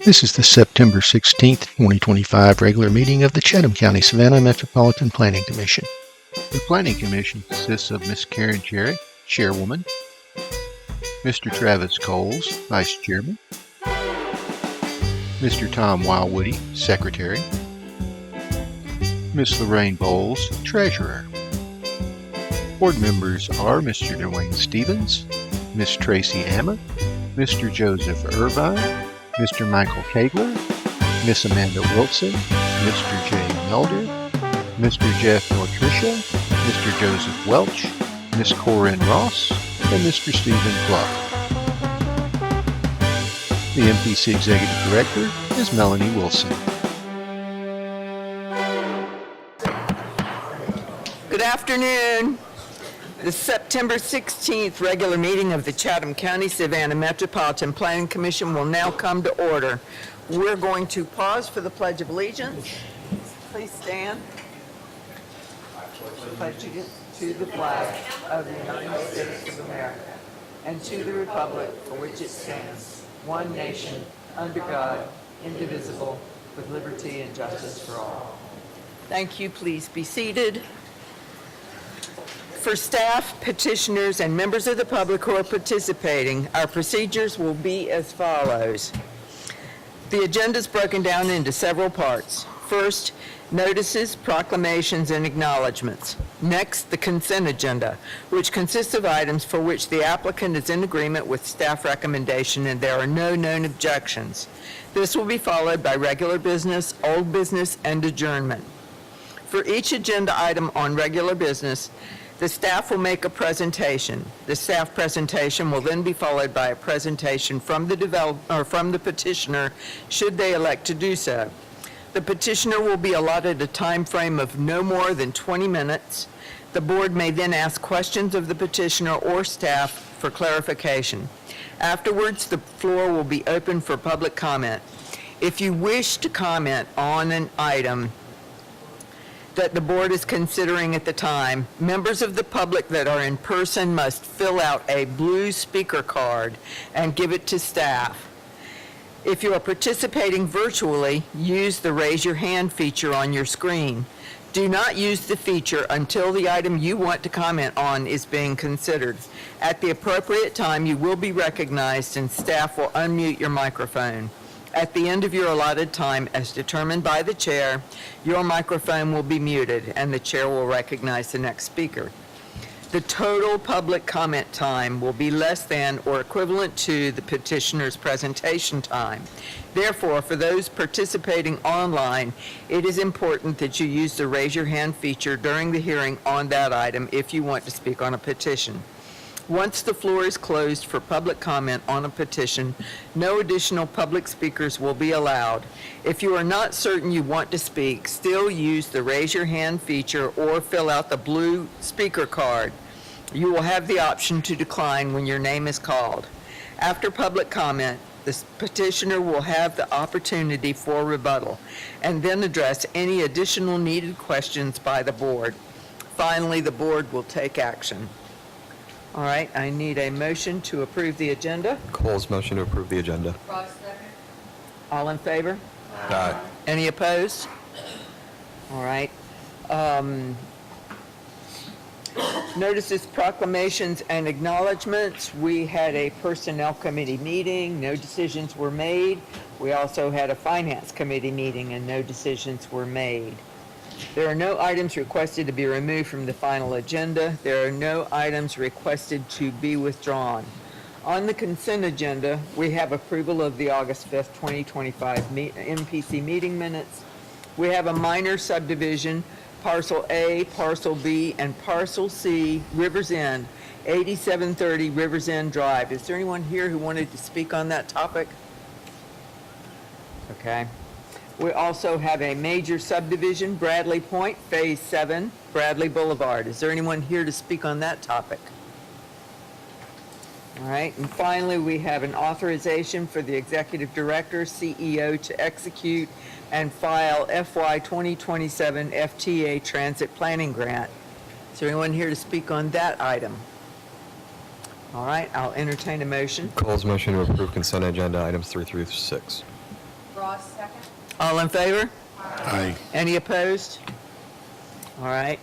This is the September 16th, 2025 regular meeting of the Chatham County Savannah Metropolitan Planning Commission. The Planning Commission consists of Ms. Karen Cherry, Chairwoman, Mr. Travis Coles, Vice Chairman, Mr. Tom Wildwoody, Secretary, Ms. Lorraine Bowles, Treasurer. Board members are Mr. Dwayne Stevens, Ms. Tracy Ammett, Mr. Joseph Irvine, Mr. Michael Kagler, Miss Amanda Wilson, Mr. Jay Melder, Mr. Jeff Nortricia, Mr. Joseph Welch, Miss Corinne Ross, and Mr. Stephen Bluff. The MPC Executive Director is Melanie Wilson. Good afternoon. The September 16th regular meeting of the Chatham County Savannah Metropolitan Planning Commission will now come to order. We're going to pause for the Pledge of Allegiance. Please stand. Pledge to the flag of the United States of America and to the republic for which it stands, one nation, under God, indivisible, with liberty and justice for all. Thank you. Please be seated. For staff, petitioners, and members of the public who are participating, our procedures will be as follows. The agenda is broken down into several parts. First, notices, proclamations, and acknowledgments. Next, the consent agenda, which consists of items for which the applicant is in agreement with staff recommendation and there are no known objections. This will be followed by regular business, old business, and adjournment. For each agenda item on regular business, the staff will make a presentation. The staff presentation will then be followed by a presentation from the petitioner, should they elect to do so. The petitioner will be allotted a time frame of no more than 20 minutes. The board may then ask questions of the petitioner or staff for clarification. Afterwards, the floor will be open for public comment. If you wish to comment on an item that the board is considering at the time, members of the public that are in person must fill out a blue speaker card and give it to staff. If you are participating virtually, use the raise your hand feature on your screen. Do not use the feature until the item you want to comment on is being considered. At the appropriate time, you will be recognized and staff will unmute your microphone. At the end of your allotted time, as determined by the chair, your microphone will be muted and the chair will recognize the next speaker. The total public comment time will be less than or equivalent to the petitioner's presentation time. Therefore, for those participating online, it is important that you use the raise your hand feature during the hearing on that item if you want to speak on a petition. Once the floor is closed for public comment on a petition, no additional public speakers will be allowed. If you are not certain you want to speak, still use the raise your hand feature or fill out the blue speaker card. You will have the option to decline when your name is called. After public comment, the petitioner will have the opportunity for rebuttal and then address any additional needed questions by the board. Finally, the board will take action. All right, I need a motion to approve the agenda. Cole's motion to approve the agenda. All in favor? Aye. Any opposed? All right. Notices, proclamations, and acknowledgments. We had a personnel committee meeting. No decisions were made. We also had a finance committee meeting and no decisions were made. There are no items requested to be removed from the final agenda. There are no items requested to be withdrawn. On the consent agenda, we have approval of the August 5th, 2025 MPC meeting minutes. We have a minor subdivision, Parcel A, Parcel B, and Parcel C, Rivers End, 8730 Rivers End Drive. Is there anyone here who wanted to speak on that topic? Okay. We also have a major subdivision, Bradley Point, Phase 7, Bradley Boulevard. Is there anyone here to speak on that topic? All right, and finally, we have an authorization for the Executive Director, CEO, to execute and file FY 2027 FTA Transit Planning Grant. Is there anyone here to speak on that item? All right, I'll entertain a motion. Cole's motion to approve consent agenda items 3 through 6. Ross, second. All in favor? Aye. Any opposed? All right,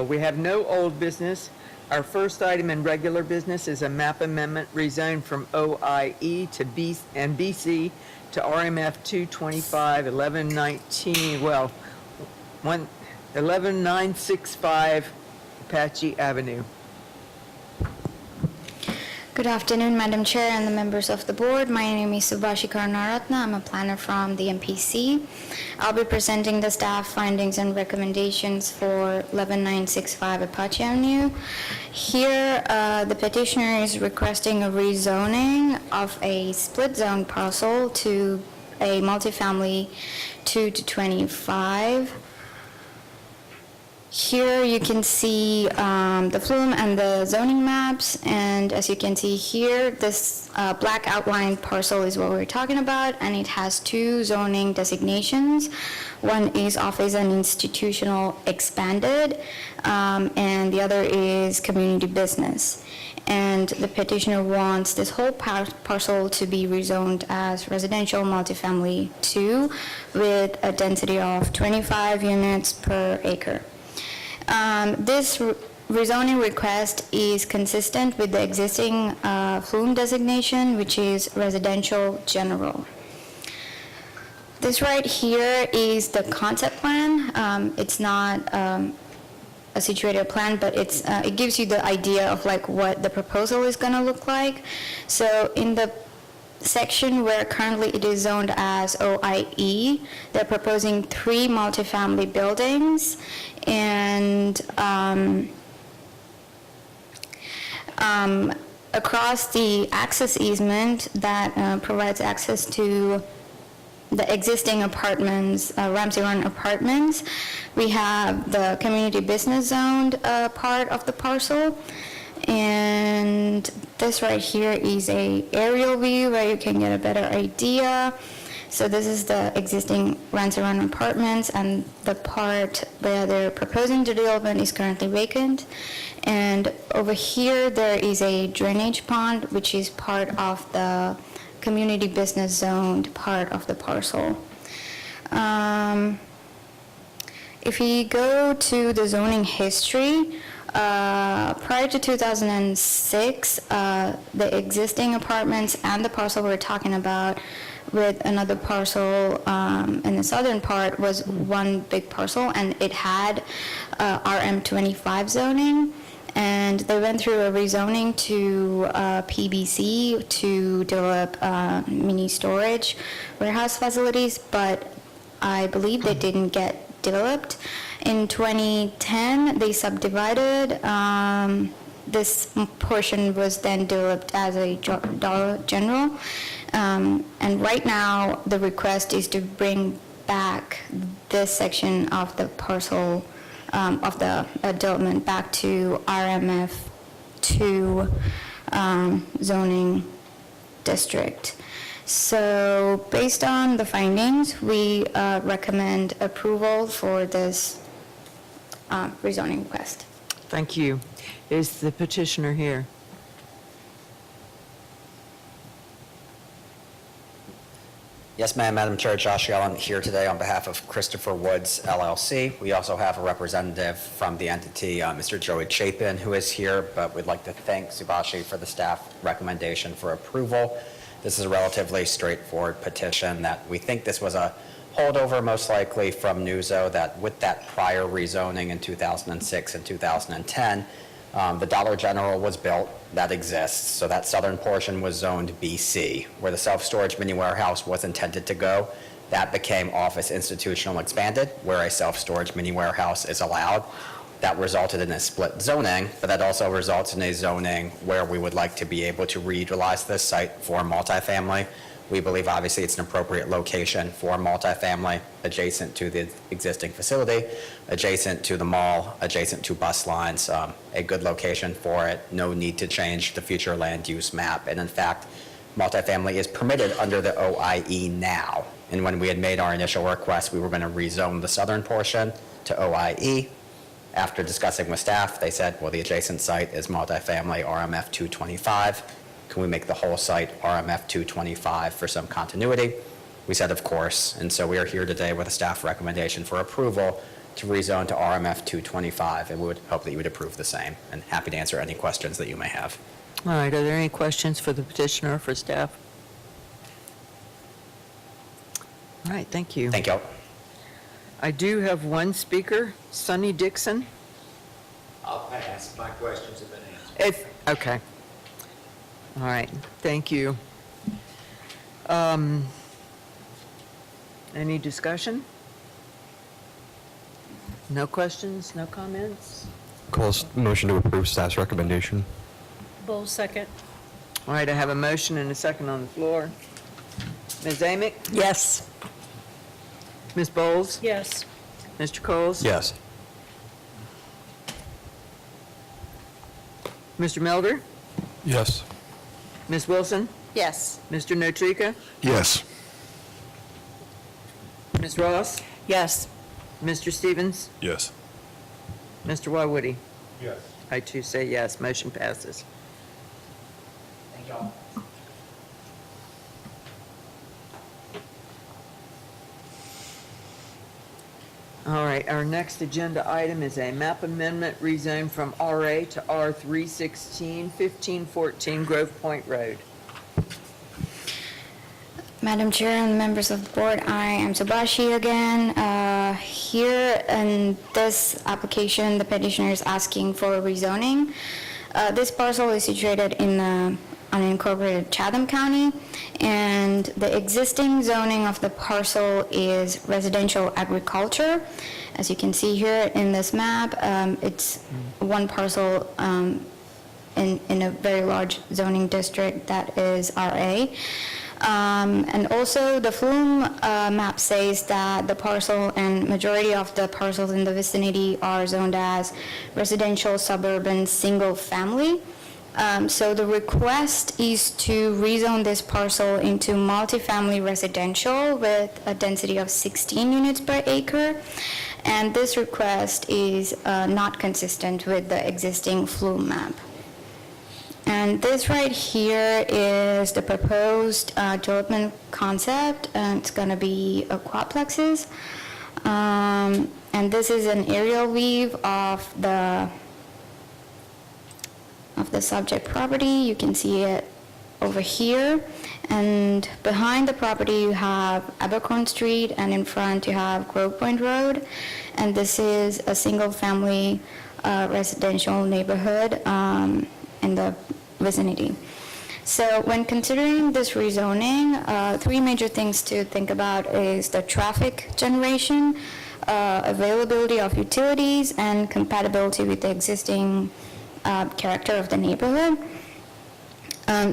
we have no old business. Our first item in regular business is a map amendment rezone from OIE to BC to RMF 225 1119, 11965 Apache Avenue. Good afternoon, Madam Chair and the members of the board. My name is Subhashi Karnaratna. I'm a planner from the MPC. I'll be presenting the staff findings and recommendations for 11965 Apache Avenue. Here, the petitioner is requesting a rezoning of a split zone parcel to a multifamily 2 to 25. Here you can see the flume and the zoning maps, and as you can see here, this black outlined parcel is what we're talking about, and it has two zoning designations. One is office and institutional expanded, and the other is community business. And the petitioner wants this whole parcel to be rezoned as residential multifamily 2 with a density of 25 units per acre. This rezoning request is consistent with the existing flume designation, which is residential general. This right here is the concept plan. It's not a situated plan, but it gives you the idea of like what the proposal is going to look like. So in the section where currently it is zoned as OIE, they're proposing 3 multifamily buildings, and across the access easement that provides access to the existing apartments, Ramsey Run Apartments, we have the community business zoned part of the parcel. And this right here is a aerial view where you can get a better idea. So this is the existing Ramsey Run Apartments, and the part where they're proposing to development is currently vacant. And over here there is a drainage pond, which is part of the community business zoned part of the parcel. If we go to the zoning history, prior to 2006, the existing apartments and the parcel we're talking about with another parcel in the southern part was one big parcel, and it had RM25 zoning. And they went through a rezoning to PBC to develop mini storage warehouse facilities, but I believe they didn't get developed. In 2010, they subdivided. This portion was then developed as a Dollar General. And right now, the request is to bring back this section of the parcel of the development back to RMF2 zoning district. So based on the findings, we recommend approval for this rezoning request. Thank you. Is the petitioner here? Yes, ma'am. Madam Chair, Josh Allen here today on behalf of Christopher Woods LLC. We also have a representative from the entity, Mr. Joey Chapin, who is here, but we'd like to thank Subhashi for the staff recommendation for approval. This is a relatively straightforward petition that we think this was a holdover most likely from NUZO, that with that prior rezoning in 2006 and 2010, the Dollar General was built. That exists. So that southern portion was zoned BC, where the self-storage mini warehouse was intended to go. That became office institutional expanded, where a self-storage mini warehouse is allowed. That resulted in a split zoning, but that also results in a zoning where we would like to be able to reutilize this site for multifamily. We believe obviously it's an appropriate location for multifamily, adjacent to the existing facility, adjacent to the mall, adjacent to bus lines, a good location for it, no need to change the future land use map. And in fact, multifamily is permitted under the OIE now. And when we had made our initial request, we were going to rezone the southern portion to OIE. After discussing with staff, they said, well, the adjacent site is multifamily RMF 225. Can we make the whole site RMF 225 for some continuity? We said, of course, and so we are here today with a staff recommendation for approval to rezone to RMF 225, and we would hope that you would approve the same, and happy to answer any questions that you may have. All right, are there any questions for the petitioner or for staff? All right, thank you. Thank you. I do have one speaker, Sonny Dixon. I'll pass. My questions have been answered. Okay. All right, thank you. Any discussion? No questions, no comments? Cole's motion to approve staff's recommendation. Bowles, second. All right, I have a motion and a second on the floor. Ms. Amick? Yes. Ms. Bowles? Yes. Mr. Coles? Yes. Mr. Melder? Yes. Ms. Wilson? Yes. Mr. Notrika? Yes. Ms. Ross? Yes. Mr. Stevens? Yes. Mr. Wywoody? Yes. I too say yes, motion passes. Thank you all. All right, our next agenda item is a map amendment rezone from RA to R316, 1514 Grove Point Road. Madam Chair and members of the board, I am Subashi again. Here in this application, the petitioner is asking for rezoning. This parcel is situated in the unincorporated Chatham County, and the existing zoning of the parcel is residential agriculture. As you can see here in this map, it's one parcel in a very large zoning district that is RA. And also, the Flume map says that the parcel and majority of the parcels in the vicinity are zoned as residential, suburban, single-family. So the request is to rezone this parcel into multifamily residential with a density of 16 units per acre. And this request is not consistent with the existing Flume map. And this right here is the proposed development concept, and it's going to be a quadplexes. And this is an aerial view of the subject property. You can see it over here. And behind the property you have Abercorn Street, and in front you have Grove Point Road. And this is a single-family residential neighborhood in the vicinity. So when considering this rezoning, three major things to think about is the traffic generation, availability of utilities, and compatibility with the existing character of the neighborhood.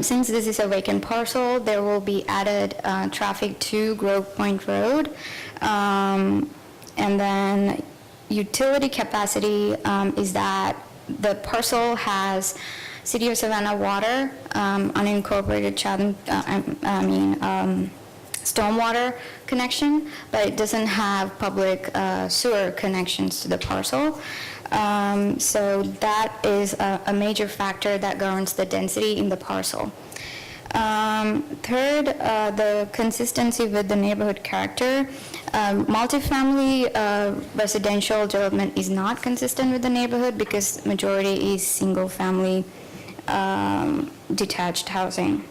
Since this is a vacant parcel, there will be added traffic to Grove Point Road. And then utility capacity is that the parcel has City of Savannah water, unincorporated Chatham, stormwater connection, but it doesn't have public sewer connections to the parcel. So that is a major factor that governs the density in the parcel. Third, the consistency with the neighborhood character. Multifamily residential development is not consistent with the neighborhood because majority is single-family detached housing.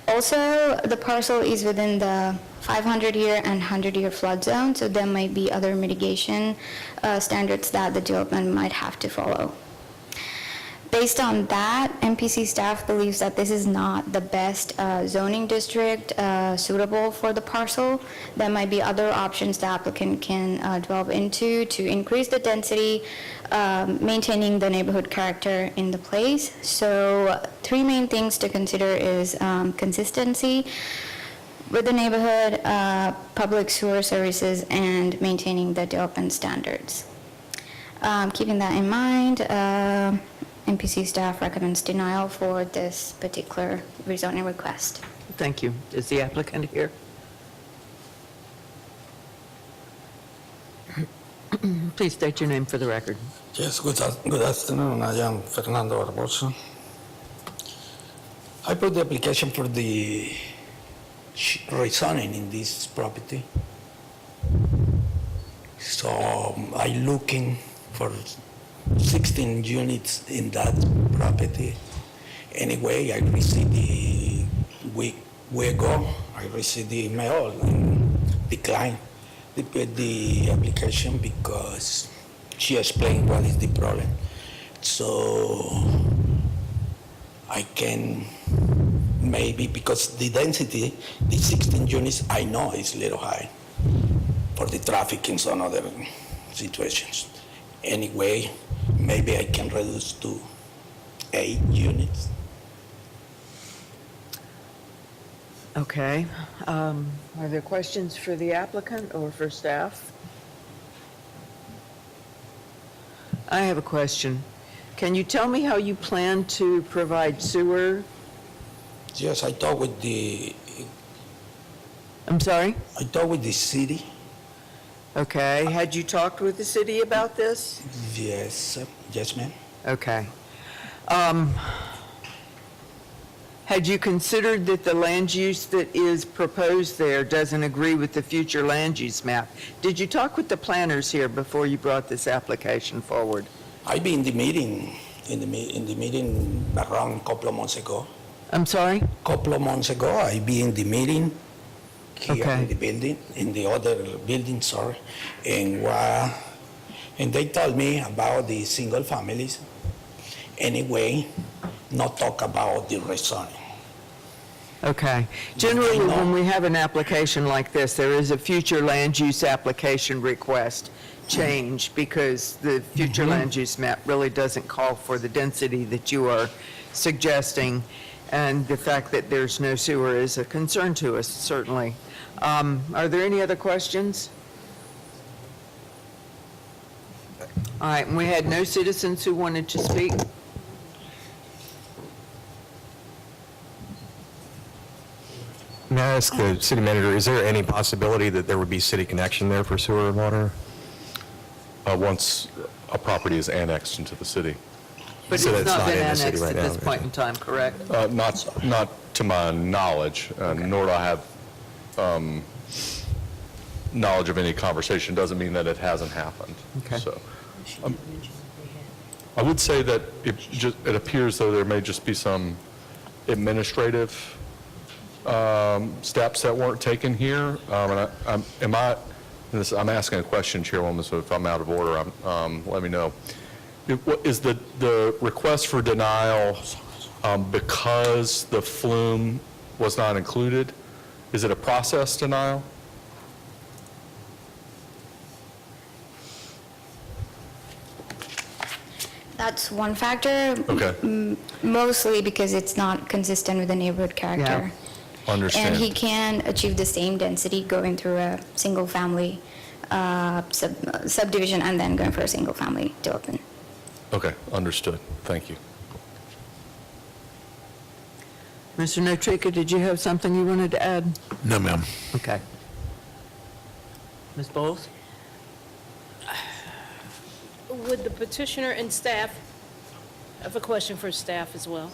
Also, the parcel is within the 500-year and 100-year flood zone, so there might be other mitigation standards that the development might have to follow. Based on that, MPC staff believes that this is not the best zoning district suitable for the parcel. There might be other options the applicant can develop into to increase the density, maintaining the neighborhood character in the place. So three main things to consider is consistency with the neighborhood, public sewer services, and maintaining the development standards. Keeping that in mind, MPC staff recommends denial for this particular rezoning request. Thank you. Is the applicant here? Please state your name for the record. Yes, good afternoon. I am Fernando Barbosa. I put the application for the rezoning in this property. So I'm looking for 16 units in that property. Anyway, I received the week ago, I received the email and declined the application because she explained what is the problem. So I can maybe, because the density, the 16 units, I know is a little high for the traffic in some other situations. Anyway, maybe I can reduce to 8 units. Okay. Are there questions for the applicant or for staff? I have a question. Can you tell me how you plan to provide sewer? Yes, I talked with the city. Okay. Had you talked with the city about this? Yes, yes, ma'am. Okay. Had you considered that the land use that is proposed there doesn't agree with the future land use map? Did you talk with the planners here before you brought this application forward? I've been in the meeting, around a couple of months ago. I'm sorry? Couple of months ago, I be in the meeting here Okay. in the building, in the other building, sorry, and they told me about the single families. Anyway, not talk about the rezoning. Okay. Generally, when we have an application like this, there is a future land use application request change because the future land use map really doesn't call for the density that you are suggesting, and the fact that there's no sewer is a concern to us, certainly. Are there any other questions? All right, and we had no citizens who wanted to speak? May I ask the city manager, is there any possibility that there would be city connection there for sewer and water? Once a property is annexed into the city. But it's So that's not not been in the city annexed right at now, this is point it? in time, correct? Not to my knowledge, nor do I have knowledge of any conversation. Doesn't mean that it hasn't happened. Okay. So, I would say that it appears though there may just be some administrative steps that weren't taken here. I'm asking a question, Chairwoman, so if I'm out of order, let me know. Is the request for denial because the flume was not included? Is it a process denial? That's one factor. Okay. Mostly because it's not consistent with the neighborhood character. Understand. And he can achieve the same density going through a single-family subdivision and then going for a single-family to open. Okay, understood. Thank you. Mr. Notrika, did you have something you wanted to add? No, ma'am. Okay. Ms. Bowles? Would the petitioner and staff, I have a question for staff as well.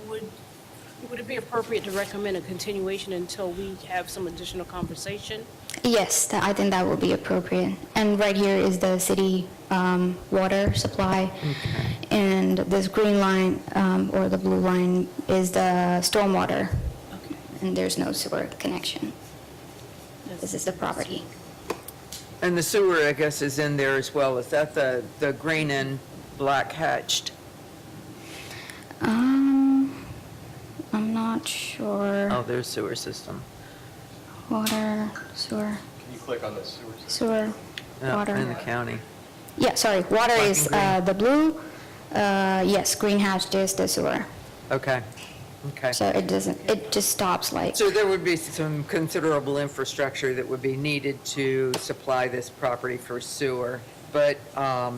Would it be appropriate to recommend a continuation until we have some additional conversation? Yes, I think that will be appropriate. And right here is the city water supply. And this green line, or the blue line, is the stormwater. Okay. And there's no sewer connection. This is the property. And the sewer, I guess, is in there as well. Is that the green and black hatched? I'm not sure. Oh, there's sewer system. Water, sewer, Can you click on the sewer? sewer, Yeah, water. in the county. Yeah, sorry, water Black is and green. the blue. Yes, green hatched is the sewer. Okay, okay. So it just stops like, So there would be some considerable infrastructure that would be needed to supply this property for sewer, but I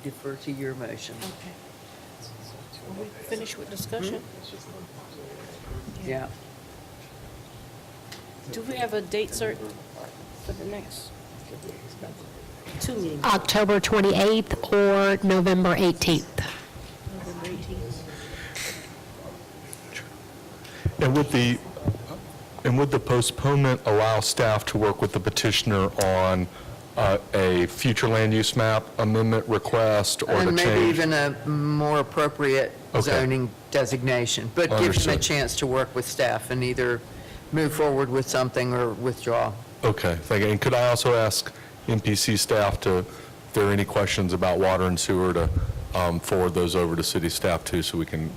defer to your motion. Okay. Are we finished with discussion? Yeah. Do we have a date certain for the next 2 meetings? October 28th or November 18th. November 18th? And would the postponement allow staff to work with the petitioner on a future land use map amendment request or to And change? maybe even a more appropriate Okay. zoning designation, but give them a Understood. chance to work with staff and either move forward with something or withdraw. Okay, thank you. And could I also ask MPC staff if there are any questions about water and sewer to forward those over to city staff too, so we can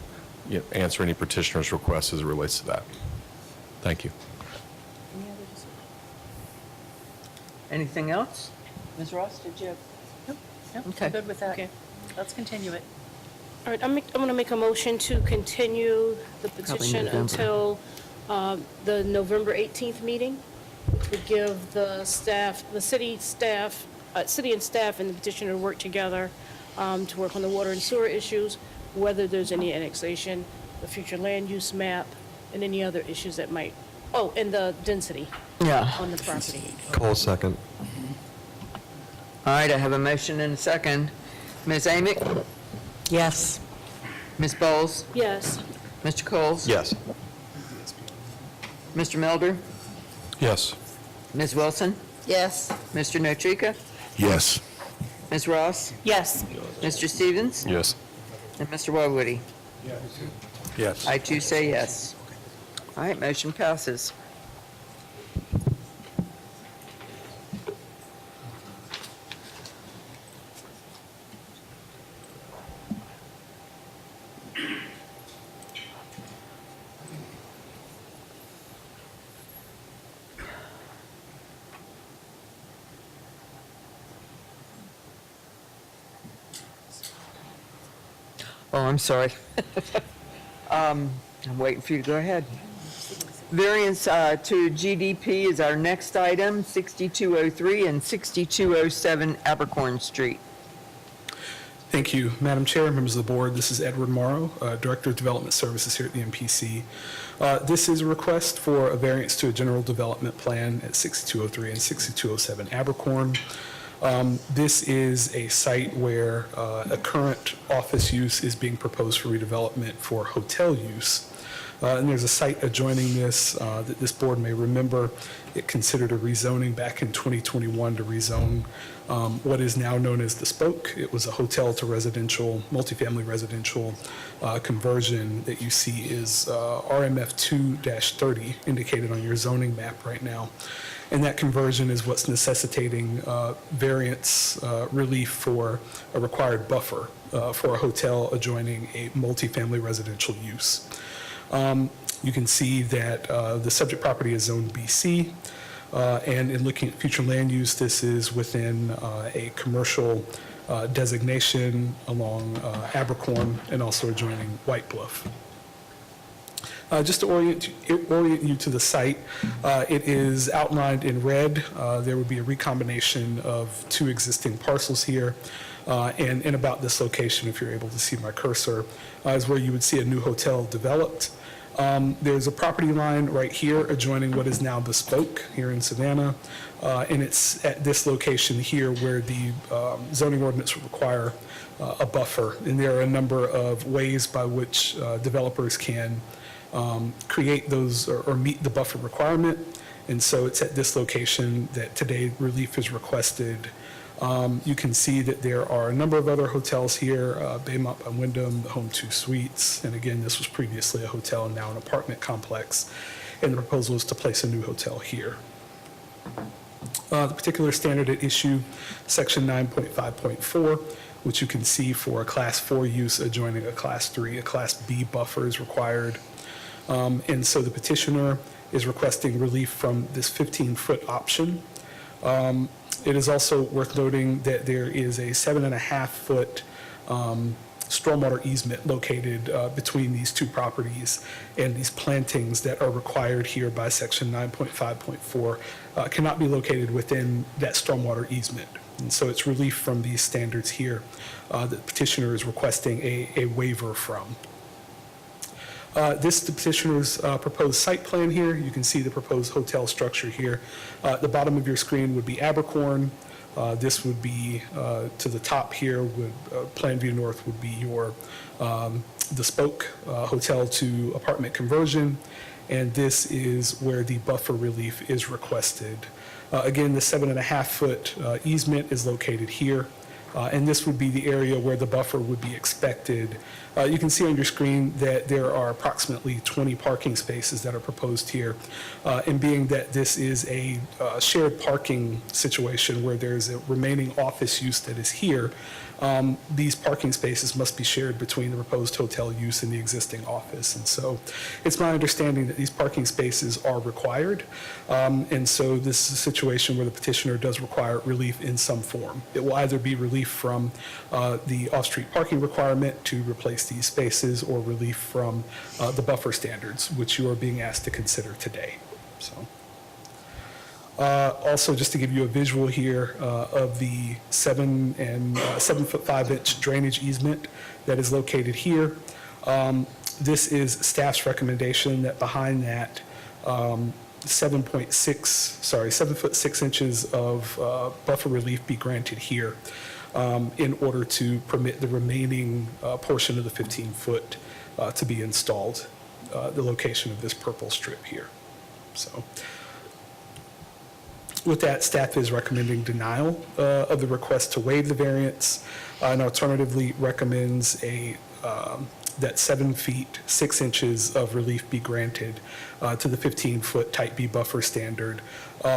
answer any petitioner's requests as it relates to that? Thank you. Anything else? Ms. Ross, did you have? Nope, Okay. I'm good with that. Okay. Let's continue it. All right, I'm going to make a motion to continue the petition November. until the November 18th meeting, which would give the staff, the city and staff and the petitioner to work together to work on the water and sewer issues, whether there's any annexation, the future land use map, and any other issues that might, and the density Yeah. on the property. Cole second. All right, I have a motion and a second. Ms. Amick? Yes. Ms. Bowles? Yes. Mr. Coles? Yes. Mr. Melder? Yes. Ms. Wilson? Yes. Mr. Notrika? Yes. Ms. Ross? Yes. Mr. Stevens? Yes. And Mr. Woody? Yes. I too say yes. All right, motion passes. Oh, I'm sorry. I'm waiting for you to go ahead. Variance to GDP is our next item, 6203 and 6207 Abercorn Street. Thank you, Madam Chair, members of the board. This is Edward Morrow, Director of Development Services here at the MPC. This is a request for a variance to a general development plan at 6203 and 6207 Abercorn. This is a site where a current office use is being proposed for redevelopment for hotel use. And there's a site adjoining this that this board may remember. It considered a rezoning back in 2021 to rezone what is now known as the Spoke. It was a hotel to residential, multifamily residential conversion that you see is RMF 2-30 indicated on your zoning map right now. And that conversion is what's necessitating variance relief for a required buffer for a hotel adjoining a multifamily residential use. You can see that the subject property is Zone BC, and in looking at future land use, this is within a commercial designation along Abercorn and also adjoining White Bluff. Just to orient you to the site, it is outlined in red. There would be a recombination of two existing parcels here. And in about this location, if you're able to see my cursor, is where you would see a new hotel developed. There's a property line right here adjoining what is now the Spoke here in Savannah. And it's at this location here where the zoning ordinance would require a buffer. And there are a number of ways by which developers can create those or meet the buffer requirement. And so it's at this location that today relief is requested. You can see that there are a number of other hotels here, Baymont by Wyndham, the Home 2 Suites. And again, this was previously a hotel and now an apartment complex. And the proposal is to place a new hotel here. The particular standard at issue, section 9.5.4, which you can see for a class 4 use adjoining a class 3, a class B buffer is required. And so the petitioner is requesting relief from this 15-foot option. It is also worth noting that there is a 7.5-foot stormwater easement located between these two properties, and these plantings that are required here by section 9.5.4 cannot be located within that stormwater easement. And so it's relief from these standards here that the petitioner is requesting a waiver from. This is the petitioner's proposed site plan here. You can see the proposed hotel structure here. At the bottom of your screen would be Abercorn. This would be to the top here, would Plan View North would be your the Spoke hotel to apartment conversion, and this is where the buffer relief is requested. Again, the 7.5-foot easement is located here, and this would be the area where the buffer would be expected. You can see on your screen that there are approximately 20 parking spaces that are proposed here. And being that this is a shared parking situation where there's a remaining office use that is here, these parking spaces must be shared between the proposed hotel use and the existing office. And so it's my understanding that these parking spaces are required. And so this is a situation where the petitioner does require relief in some form. It will either be relief from the off-street parking requirement to replace these spaces, or relief from the buffer standards, which you are being asked to consider today. So. Also, just to give you a visual here of the 7-foot 5-inch drainage easement that is located here. This is staff's recommendation that behind that 7 foot 6 inches of buffer relief be granted here in order to permit the remaining portion of the 15-foot to be installed, the location of this purple strip here. So. With that, staff is recommending denial of the request to waive the variance, and alternatively recommends that 7 feet 6 inches of relief be granted to the 15-foot type B buffer standard,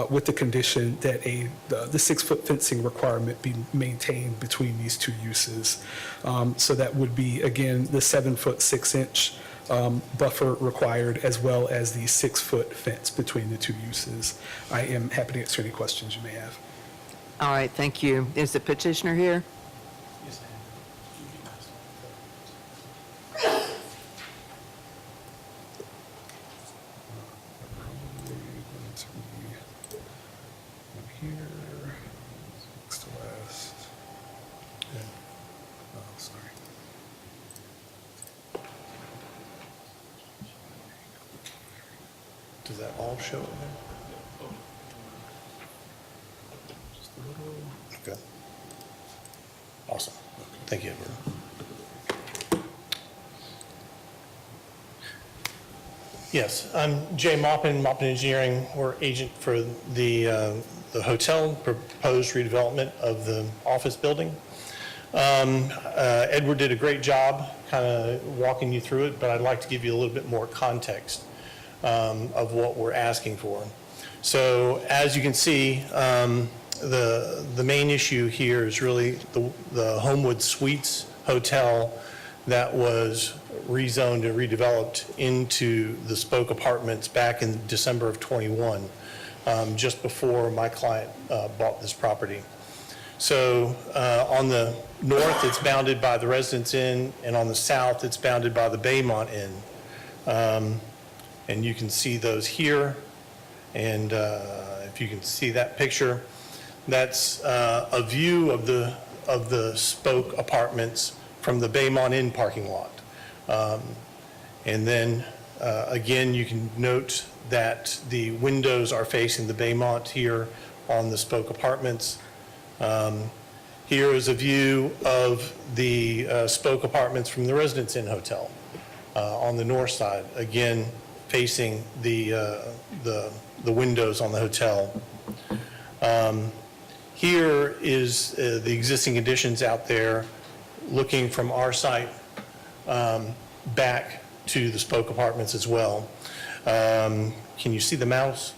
with the condition that the 6-foot fencing requirement be maintained between these two uses. So that would be, again, the 7-foot 6-inch buffer required, as well as the 6-foot fence between the two uses. I am happy to answer any questions you may have. All right, thank you. Is the petitioner here? Does that all show it there? Just a little. Okay. Awesome. Thank you, Edward. Yes, I'm Jay Maupin, Maupin Engineering. We're agent for the hotel proposed redevelopment of the office building. Edward did a great job kind of walking you through it, but I'd like to give you a little bit more context of what we're asking for. So as you can see, the main issue here is really the Homewood Suites Hotel that was rezoned and redeveloped into the Spoke Apartments back in December of 21, just before my client bought this property. So on the north, it's bounded by the Residence Inn, and on the south, it's bounded by the Baymont Inn. And you can see those here. And if you can see that picture, that's a view of the Spoke Apartments from the Baymont Inn parking lot. And then again, you can note that the windows are facing the Baymont here on the Spoke Apartments. Here is a view of the Spoke Apartments from the Residence Inn Hotel on the north side, again facing the windows on the hotel. Here is the existing conditions out there, looking from our site back to the Spoke Apartments as well. Can you see the mouse?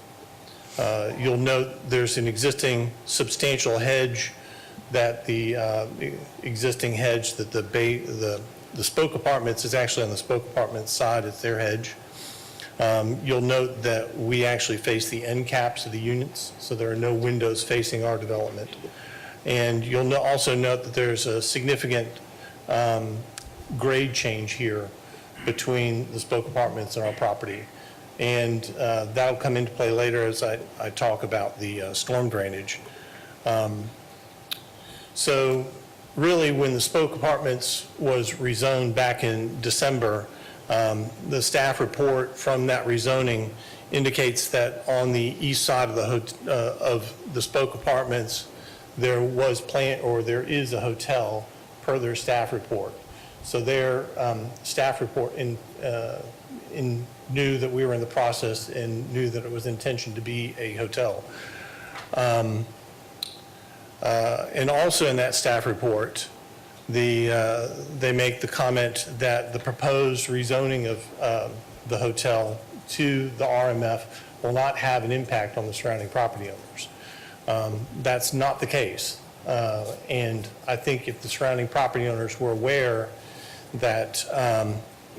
You'll note there's an existing substantial hedge, that the existing hedge that the Spoke Apartments is actually on the Spoke Apartments side, it's their hedge. You'll note that we actually face the end caps of the units, so there are no windows facing our development. And you'll also note that there's a significant grade change here between the Spoke Apartments and our property. And that'll come into play later as I talk about the storm drainage. So really, when the Spoke Apartments was rezoned back in December, the staff report from that rezoning indicates that on the east side of the Spoke Apartments, there is a hotel per their staff report. So their staff report knew that we were in the process and knew that it was intention to be a hotel. And also in that staff report, they make the comment that the proposed rezoning of the hotel to the RMF will not have an impact on the surrounding property owners. That's not the case. And I think if the surrounding property owners were aware that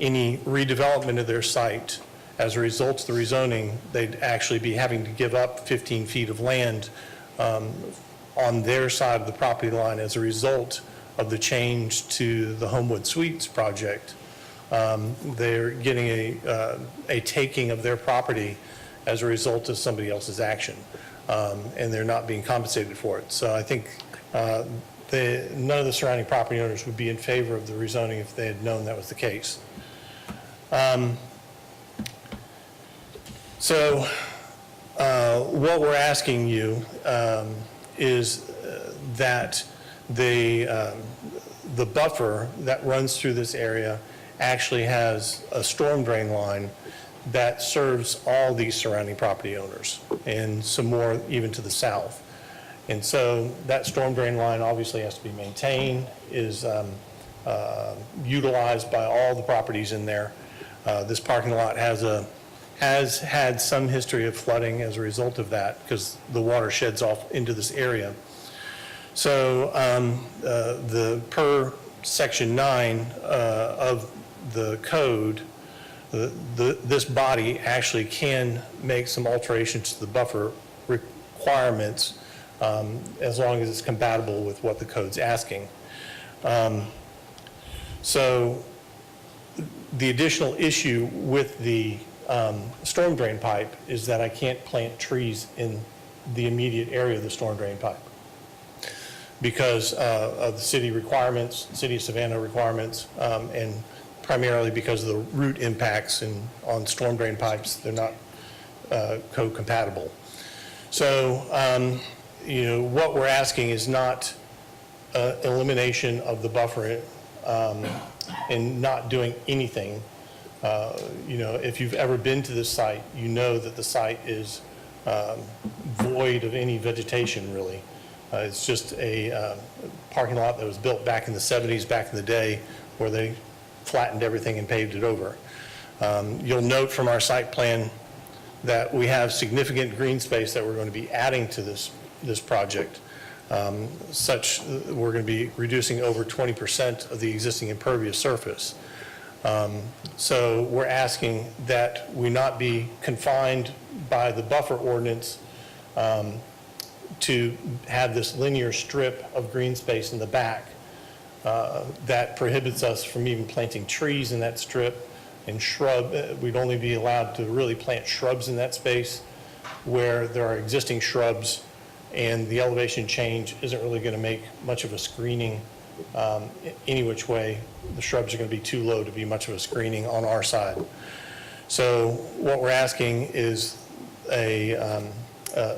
any redevelopment of their site as a result of the rezoning, they'd actually be having to give up 15 feet of land on their side of the property line as a result of the change to the Homewood Suites project. They're getting a taking of their property as a result of somebody else's action, and they're not being compensated for it. So I think none of the surrounding property owners would be in favor of the rezoning if they had known that was the case. So what we're asking you is that the buffer that runs through this area actually has a storm drain line that serves all these surrounding property owners and some more even to the south. And so that storm drain line obviously has to be maintained, is utilized by all the properties in there. This parking lot has had some history of flooding as a result of that because the water sheds off into this area. So per section 9 of the code, this body actually can make some alterations to the buffer requirements as long as it's compatible with what the code's asking. So the additional issue with the storm drain pipe is that I can't plant trees in the immediate area of the storm drain pipe because of the city requirements, City of Savannah requirements, and primarily because of the root impacts on storm drain pipes. They're not code compatible. So, what we're asking is not elimination of the buffer and not doing anything. If you've ever been to this site, you know that the site is void of any vegetation, really. It's just a parking lot that was built back in the 70s, back in the day, where they flattened everything and paved it over. You'll note from our site plan that we have significant green space that we're going to be adding to this project. We're going to be reducing over 20% of the existing impervious surface. So we're asking that we not be confined by the buffer ordinance to have this linear strip of green space in the back that prohibits us from even planting trees in that strip and shrub. We'd only be allowed to really plant shrubs in that space where there are existing shrubs and the elevation change isn't really going to make much of a screening any which way. The shrubs are going to be too low to be much of a screening on our side. So what we're asking is a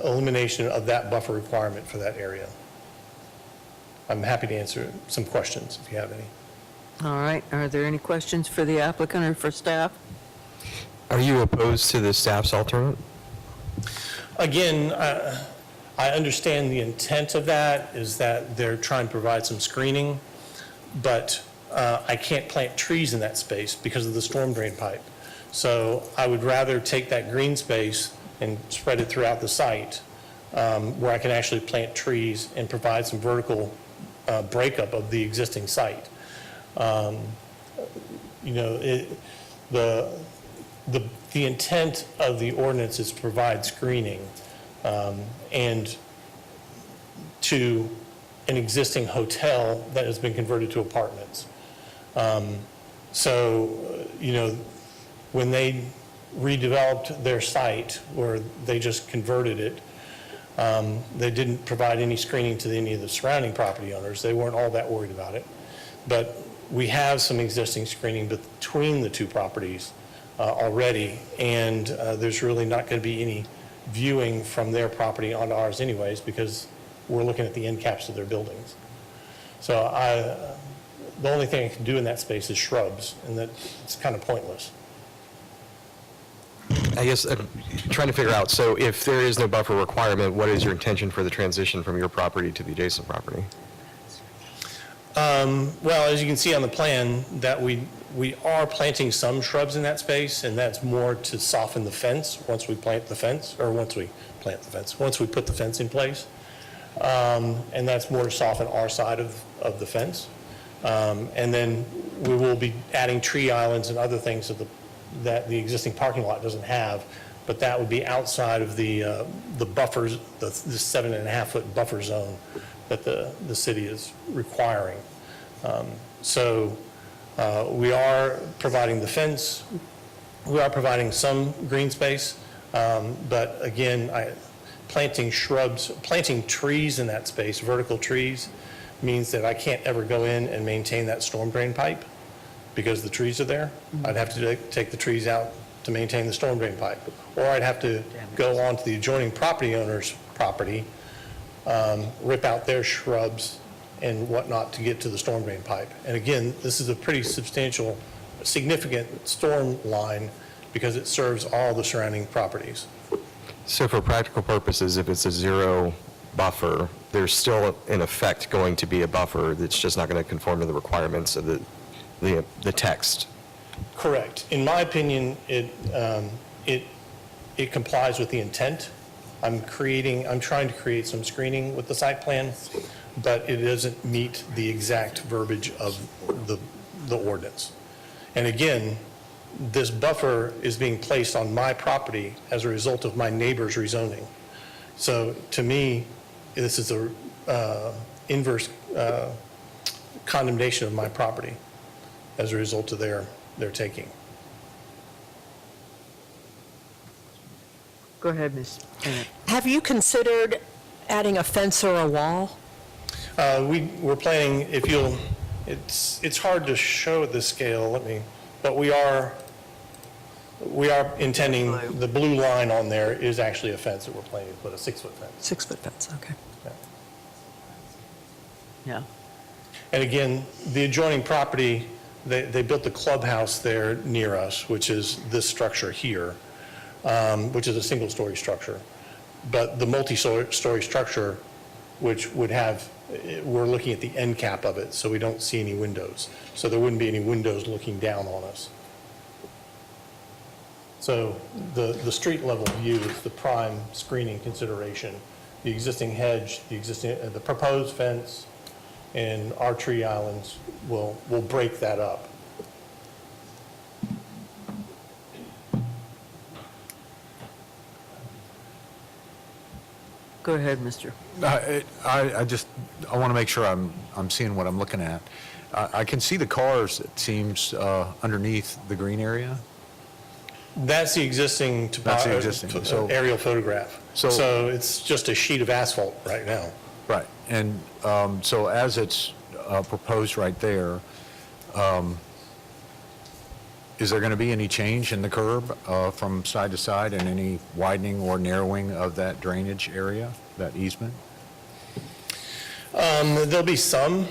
elimination of that buffer requirement for that area. I'm happy to answer some questions if you have any. All right, are there any questions for the applicant or for staff? Are you opposed to the staff's alternate? Again, I understand the intent of that is that they're trying to provide some screening, but I can't plant trees in that space because of the storm drain pipe. So I would rather take that green space and spread it throughout the site where I can actually plant trees and provide some vertical breakup of the existing site. The intent of the ordinance is to provide screening and to an existing hotel that has been converted to apartments. When they redeveloped their site where they just converted it, they didn't provide any screening to any of the surrounding property owners. They weren't all that worried about it. But we have some existing screening between the two properties already, and there's really not going to be any viewing from their property onto ours anyways because we're looking at the end caps of their buildings. So the only thing I can do in that space is shrubs, and that it's kind of pointless. I guess trying to figure out, so if there is no buffer requirement, what is your intention for the transition from your property to the adjacent property? Well, as you can see on the plan, that we are planting some shrubs in that space, and that's more to soften the fence once we plant the fence, or once we put the fence in place. And that's more to soften our side of the fence. And then we will be adding tree islands and other things that the existing parking lot doesn't have, but that would be outside of the buffers, the 7.5-foot buffer zone that the city is requiring. So we are providing the fence, we are providing some green space, but again, planting shrubs, planting trees in that space, vertical trees, means that I can't ever go in and maintain that storm drain pipe because the trees are there. I'd have to take the trees out to maintain the storm drain pipe. Or I'd have to go onto the adjoining property owner's property, rip out their shrubs and whatnot to get to the storm drain pipe. And again, this is a pretty substantial, significant storm line because it serves all the surrounding properties. So for practical purposes, if it's a zero buffer, there's still in effect going to be a buffer that's just not going to conform to the requirements of the text. Correct. In my opinion, it complies with the intent. I'm trying to create some screening with the site plan, but it doesn't meet the exact verbiage of the ordinance. And again, this buffer is being placed on my property as a result of my neighbor's rezoning. So to me, this is a inverse condemnation of my property as a result of their taking. Go ahead, Ms. Bennett. Have you considered adding a fence or a wall? We're planning, it's hard to show the scale, but we are intending, the blue line on there is actually a fence that we're planning to put, a 6-foot fence. 6-foot fence, okay. Yeah. And again, the adjoining property, they built the clubhouse there near us, which is this structure here, which is a single-story structure. But the multi-story structure, which would have, we're looking at the end cap of it, so we don't see any windows. So there wouldn't be any windows looking down on us. So the street level view is the prime screening consideration. The existing hedge, the proposed fence, and our tree islands will break that up. Go ahead, Mr. I want to make sure I'm seeing what I'm looking at. I can see the cars, it seems, underneath the green area. That's the existing aerial photograph. So it's just a sheet of asphalt right now. Right. And so as it's proposed right there, is there going to be any change in the curb from side to side and any widening or narrowing of that drainage area, that easement? There'll be some,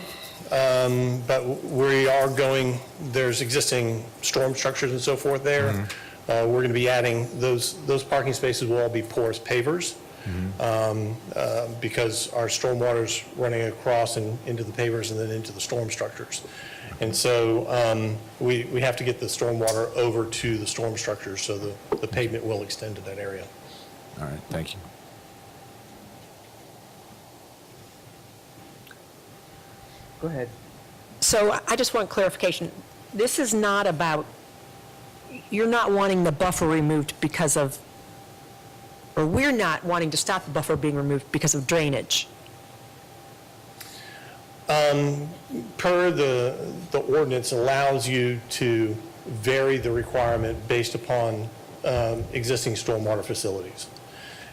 but we are there's existing storm structures and so forth there. Mm-hmm. We're going to be adding, those parking spaces will all be porous pavers. Mm-hmm. Because our stormwater's running across and into the pavers and then into the storm structures. And so we have to get the stormwater over to the storm structures, so the pavement will extend to that area. All right, thank you. Go ahead. So I just want clarification. This is not about, you're not wanting the buffer removed because of, or we're not wanting to stop the buffer being removed because of drainage. Per the ordinance allows you to vary the requirement based upon existing stormwater facilities.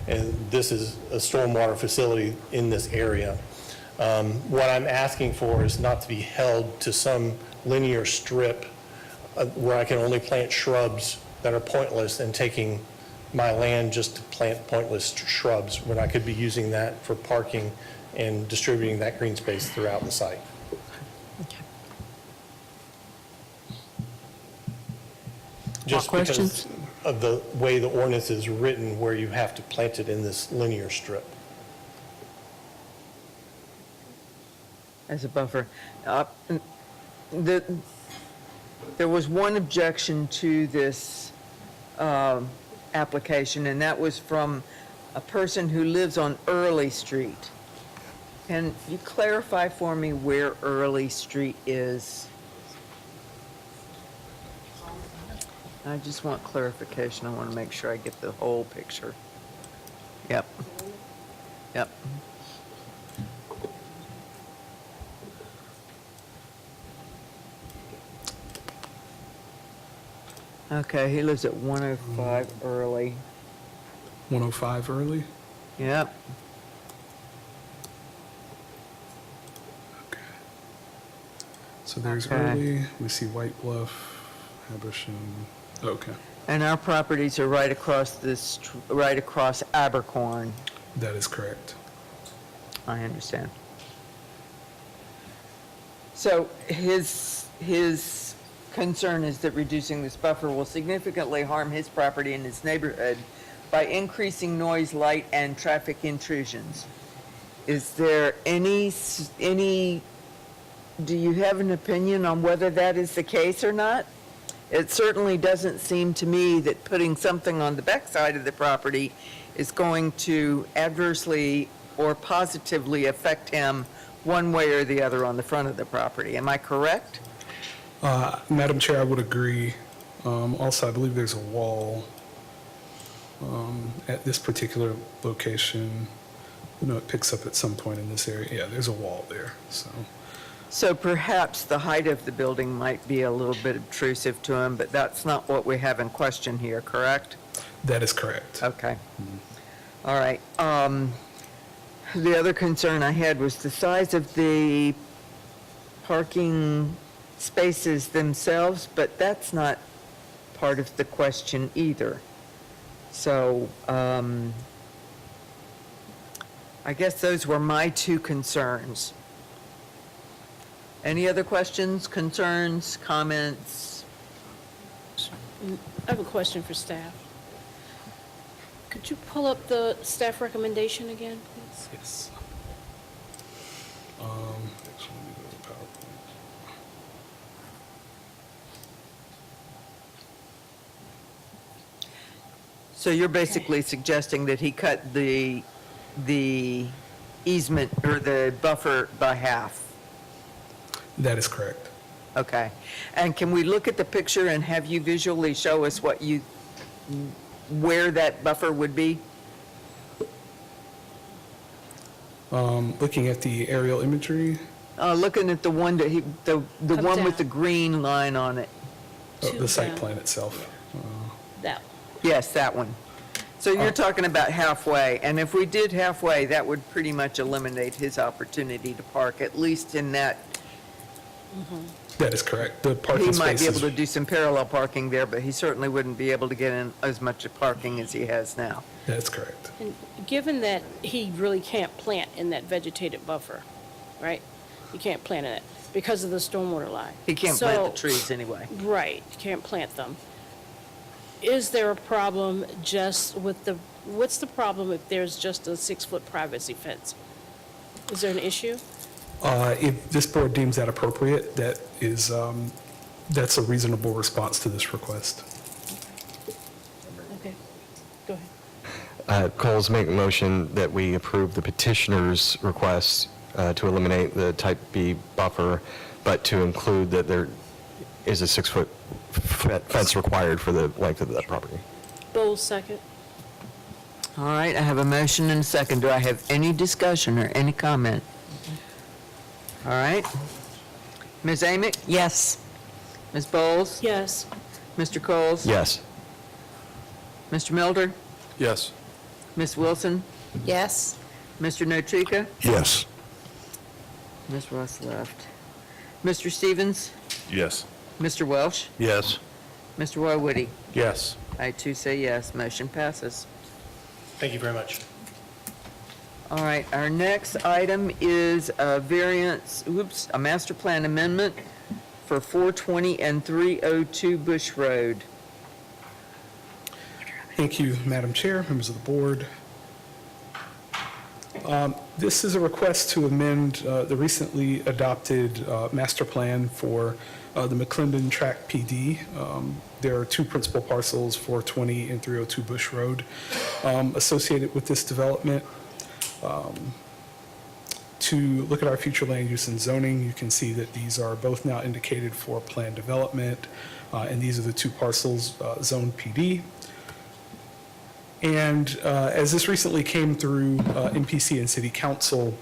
And this is a stormwater facility in this area. What I'm asking for is not to be held to some linear strip where I can only plant shrubs that are pointless and taking my land just to plant pointless shrubs when I could be using that for parking and distributing that green space throughout the site. Okay. Just because questions? of the way the ordinance is written, where you have to plant it in this linear strip. As a buffer. There was one objection to this application, and that was from a person who lives on Early Street. Can you clarify for me where Early Street is? I just want clarification. I want to make sure I get the whole picture. Yep. Yep. Okay, he lives at 105 Early. 105 early? Yep. Okay. So there's Okay. early, we see White Bluff, Habersham, okay, And our properties are right across this, right across Abercorn. that is correct. I understand. So his concern is that reducing this buffer will significantly harm his property and his neighborhood by increasing noise, light, and traffic intrusions. Is there any, do you have an opinion on whether that is the case or not? It certainly doesn't seem to me that putting something on the backside of the property is going to adversely or positively affect him one way or the other on the front of the property. Am I correct? Madam Chair, I would agree. Also, I believe there's a wall at this particular location. It picks up at some point in this area. Yeah, there's a wall there, so. So perhaps the height of the building might be a little bit obtrusive to him, but that's not what we have in question here, correct? That is correct. Okay. All right. The other concern I had was the size of the parking spaces themselves, but that's not part of the question either. So, I guess those were my two concerns. Any other questions, concerns, comments? I have a question for staff. Could you pull up the staff recommendation again, please? Yes. Actually, let me go to the PowerPoint. So you're basically suggesting that he cut the easement or the buffer by half? That is correct. Okay. And can we look at the picture and have you visually show us where that buffer would be? Looking at the aerial imagery, Looking at the one that the Come one with the down. green line on it. the Two site down. plan itself. That, Yes, that one. So you're talking about halfway, and if we did halfway, that would pretty much eliminate his opportunity to park, at least in that. That is correct. The He parking might be able spaces, to do some parallel parking there, but he certainly wouldn't be able to get in as much parking as he has now. that is correct. and given that he really can't plant in that vegetated buffer, right? He can't plant in it because of the stormwater line. He can't plant the So- trees anyway. Right, can't plant them. Is there a problem just with what's the problem if there's just a 6-foot privacy fence? Is there an issue? If this board deems that appropriate, that is, that's a reasonable response to this request. Okay, go ahead. Coles make a motion that we approve the petitioner's request to eliminate the type B buffer, but to include that there is a 6-foot fence required for the length of that property. Bowles, second. All right, I have a motion and a second. Do I have any discussion or any comment? All right. Ms. Amick? Yes. Ms. Bowles? Yes. Mr. Coles? Yes. Mr. Milder? Yes. Ms. Wilson? Yes. Mr. Notrika? Yes. Ms. Ross left. Mr. Stevens? Yes. Mr. Welsh? Yes. Mr. Woody? Yes. I too say yes. Motion passes. Thank you very much. All right, our next item is a a master plan amendment for 420 and 302 Bush Road. Thank you, Madam Chair, members of the board. This is a request to amend the recently adopted master plan for the McClendon Track PD. There are two principal parcels, 420 and 302 Bush Road, associated with this development. To look at our future land use and zoning, you can see that these are both now indicated for planned development, and these are the two parcels zoned PD. And as this recently came through MPC and City Council,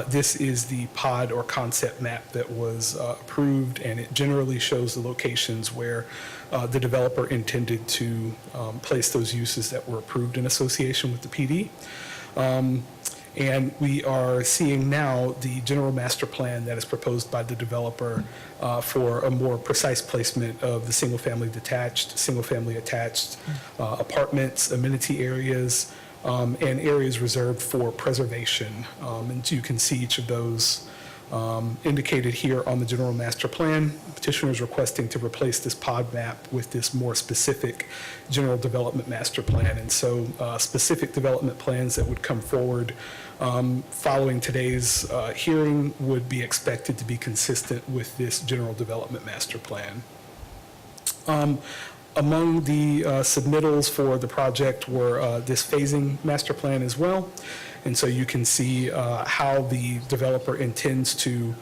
this is the pod or concept map that was approved, and it generally shows the locations where the developer intended to place those uses that were approved in association with the PD. And we are seeing now the general master plan that is proposed by the developer for a more precise placement of the single-family detached, single-family attached apartments, amenity areas, and areas reserved for preservation. And you can see each of those indicated here on the general master plan. Petitioner is requesting to replace this pod map with this more specific general development master plan. And so specific development plans that would come forward following today's hearing would be expected to be consistent with this general development master plan. Among the submittals for the project were this phasing master plan as well. And so you can see how the developer intends to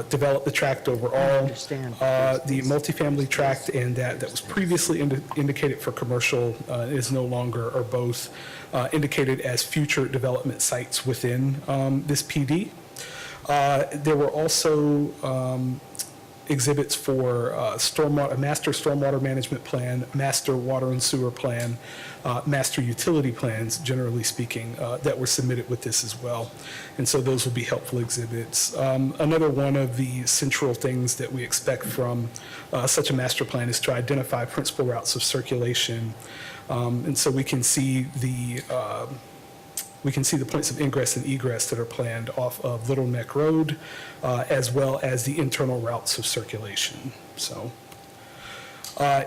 develop the tract overall. The multifamily tract and that was previously indicated for commercial is no longer, or both, indicated as future development sites within this PD. There were also exhibits for master stormwater management plan, master water and sewer plan, master utility plans, generally speaking, that were submitted with this as well. And so those will be helpful exhibits. Another one of the central things that we expect from such a master plan is to identify principal routes of circulation. And so we can see the points of ingress and egress that are planned off of Little Neck Road, as well as the internal routes of circulation. So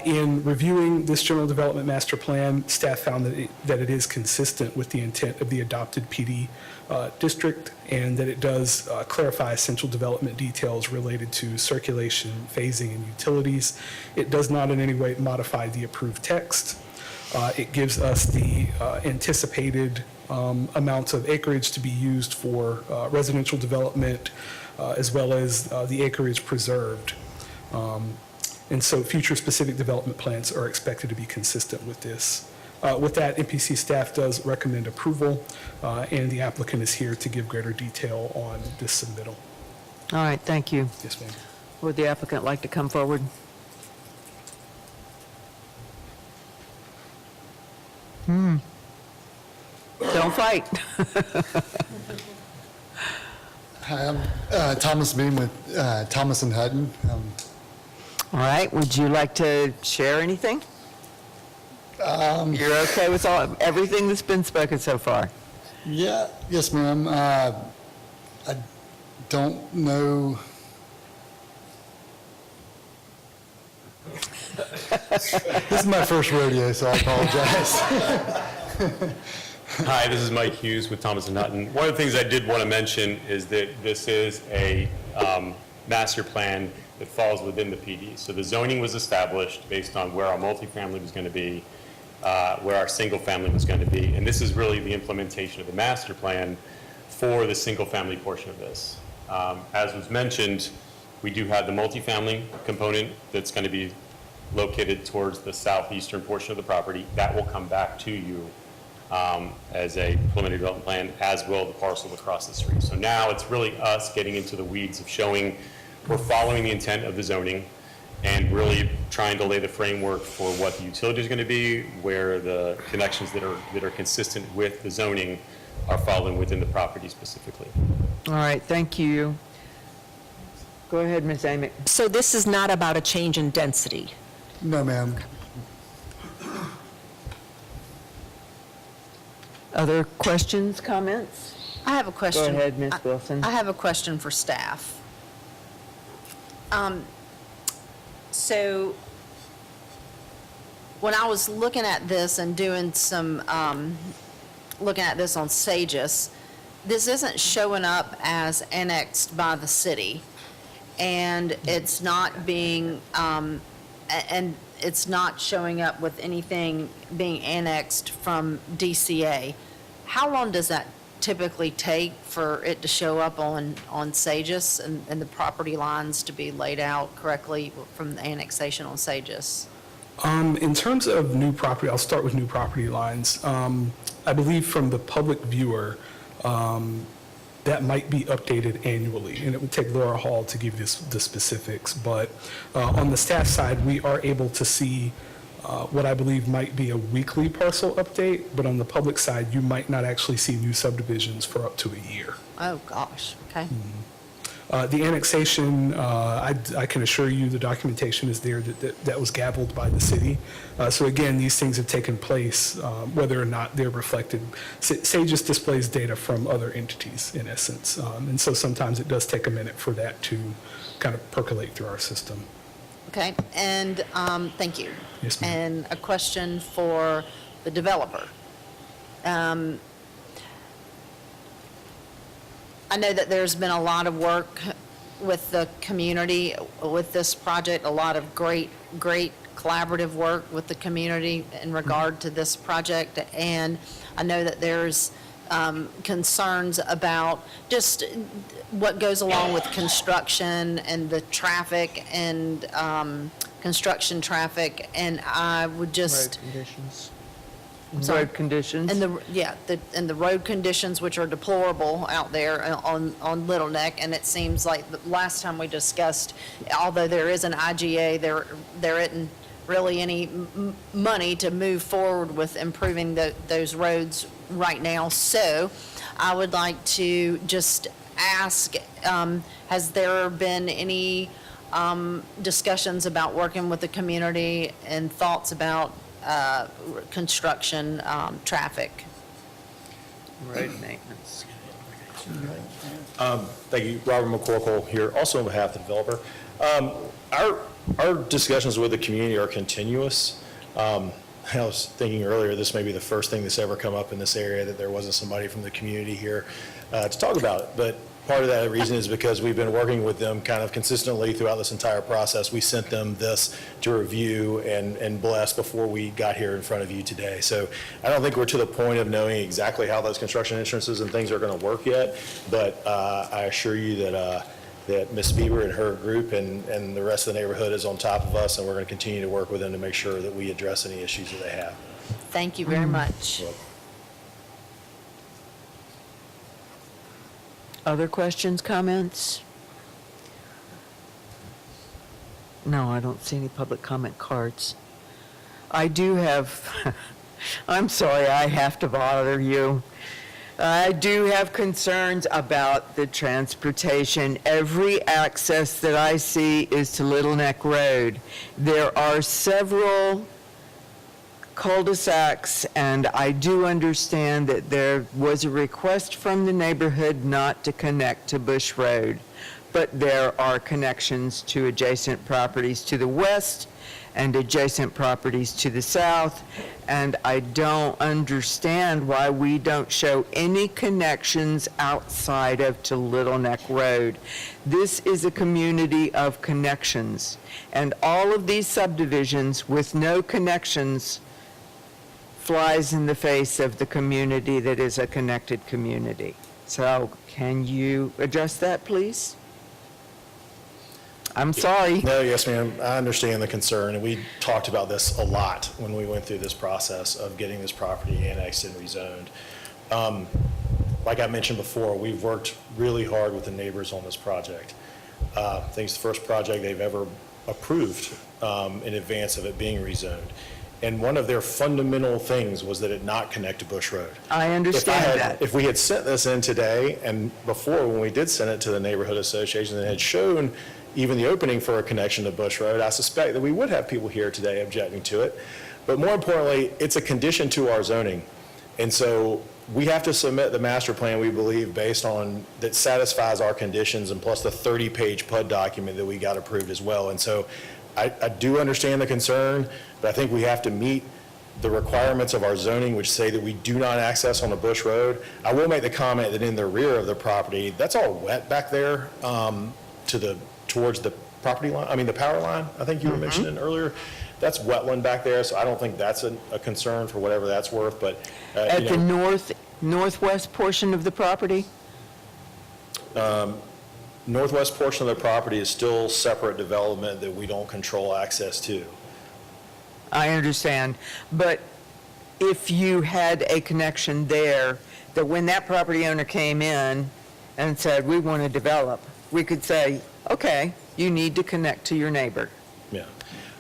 in reviewing this general development master plan, staff found that it is consistent with the intent of the adopted PD district, and that it does clarify essential development details related to circulation, phasing, and utilities. It does not in any way modify the approved text. It gives us the anticipated amounts of acreage to be used for residential development, as well as the acreage preserved. And so future specific development plans are expected to be consistent with this. With that, MPC staff does recommend approval, and the applicant is here to give greater detail on this submittal. All right, thank you. Yes, ma'am. Would the applicant like to come forward? Don't fight. Hi, I'm Thomas Beam with Thomas and Hutton. All right, would you like to share anything? You're okay with everything that's been spoken so far? Yes, ma'am. I don't know. This is my first rodeo, so I apologize. Hi, this is Mike Hughes with Thomas and Hutton. One of the things I did want to mention is that this is a master plan that falls within the PD. So the zoning was established based on where our multifamily was going to be, where our single family was going to be, and this is really the implementation of the master plan for the single family portion of this. As was mentioned, we do have the multifamily component that's going to be located towards the southeastern portion of the property. That will come back to you as a preliminary development plan, as will the parcel across the street. So now it's really us getting into the weeds of showing we're following the intent of the zoning and really trying to lay the framework for what the utility is going to be, where the connections that are consistent with the zoning are following within the property specifically. All right, thank you. Go ahead, Ms. Amick. So this is not about a change in density? No, ma'am. Other questions, comments? I have a question. Go ahead, Ms. Wilson. I have a question for staff. So when I was looking at this and doing some, looking at this on Sages, this isn't showing up as annexed by the city. And it's not being, and it's not showing up with anything being annexed from DCA. How long does that typically take for it to show up on Sages and the property lines to be laid out correctly from the annexation on Sages? In terms of new property, I'll start with new property lines. I believe from the public viewer, that might be updated annually, and it would take Laura Hall to give you the specifics. But on the staff side, we are able to see what I believe might be a weekly parcel update, but on the public side, you might not actually see new subdivisions for up to a year. Oh, gosh, okay. The annexation, I can assure you the documentation is there that was gavelled by the city. So again, these things have taken place, whether or not they're reflected. Sages displays data from other entities, in essence. And so sometimes it does take a minute for that to kind of percolate through our system. Okay, and thank you. Yes, ma'am. And a question for the developer. I know that there's been a lot of work with the community with this project, a lot of great collaborative work with the community in regard to this project. And I know that there's concerns about just what goes along with construction and the traffic and construction traffic. And I would just. Road conditions. I'm sorry? Road conditions. And the road conditions, which are deplorable out there on Little Neck, and it seems like the last time we discussed, although there is an IGA, there isn't really any money to move forward with improving those roads right now. So I would like to just ask, has there been any discussions about working with the community and thoughts about construction, traffic? Road maintenance. Thank you. Robert McCorkle here, also on behalf of the developer. Our discussions with the community are continuous. I was thinking earlier, this may be the first thing that's ever come up in this area, that there wasn't somebody from the community here to talk about it. But part of that reason is because we've been working with them kind of consistently throughout this entire process. We sent them this to review and bless before we got here in front of you today. So I don't think we're to the point of knowing exactly how those construction insurances and things are going to work yet, but I assure you that Ms. Bieber and her group and the rest of the neighborhood is on top of us, and we're going to continue to work with them to make sure that we address any issues that they have. Thank you very much. Other questions, comments? No, I don't see any public comment cards. I do have, I'm sorry, I have to bother you. I do have concerns about the transportation. Every access that I see is to Little Neck Road. There are several cul-de-sacs, and I do understand that there was a request from the neighborhood not to connect to Bush Road, but there are connections to adjacent properties to the west and adjacent properties to the south, and I don't understand why we don't show any connections outside of to Little Neck Road. This is a community of connections, and all of these subdivisions with no connections flies in the face of the community that is a connected community. So can you address that, please? I'm sorry. No, yes, ma'am. I understand the concern, and we talked about this a lot when we went through this process of getting this property annexed and rezoned. Like I mentioned before, we've worked really hard with the neighbors on this project. I think it's the first project they've ever approved in advance of it being rezoned. And one of their fundamental things was that it not connect to Bush Road. I understand that. If we had sent this in today, and before when we did send it to the neighborhood association and had shown even the opening for a connection to Bush Road, I suspect that we would have people here today objecting to it. But more importantly, it's a condition to our zoning. And so we have to submit the master plan, we believe, based on, that satisfies our conditions, and plus the 30-page PUD document that we got approved as well. And so I do understand the concern, but I think we have to meet the requirements of our zoning, which say that we do not access on a bush road. I will make the comment that in the rear of the property, that's all wet back there towards the property line, I mean, the power line, I think you were mentioning earlier. That's wetland back there, so I don't think that's a concern for whatever that's worth, but. At the northwest portion of the property? Northwest portion of the property is still separate development that we don't control access to. I understand, but if you had a connection there, that when that property owner came in and said, we want to develop, we could say, okay, you need to connect to your neighbor. Yeah.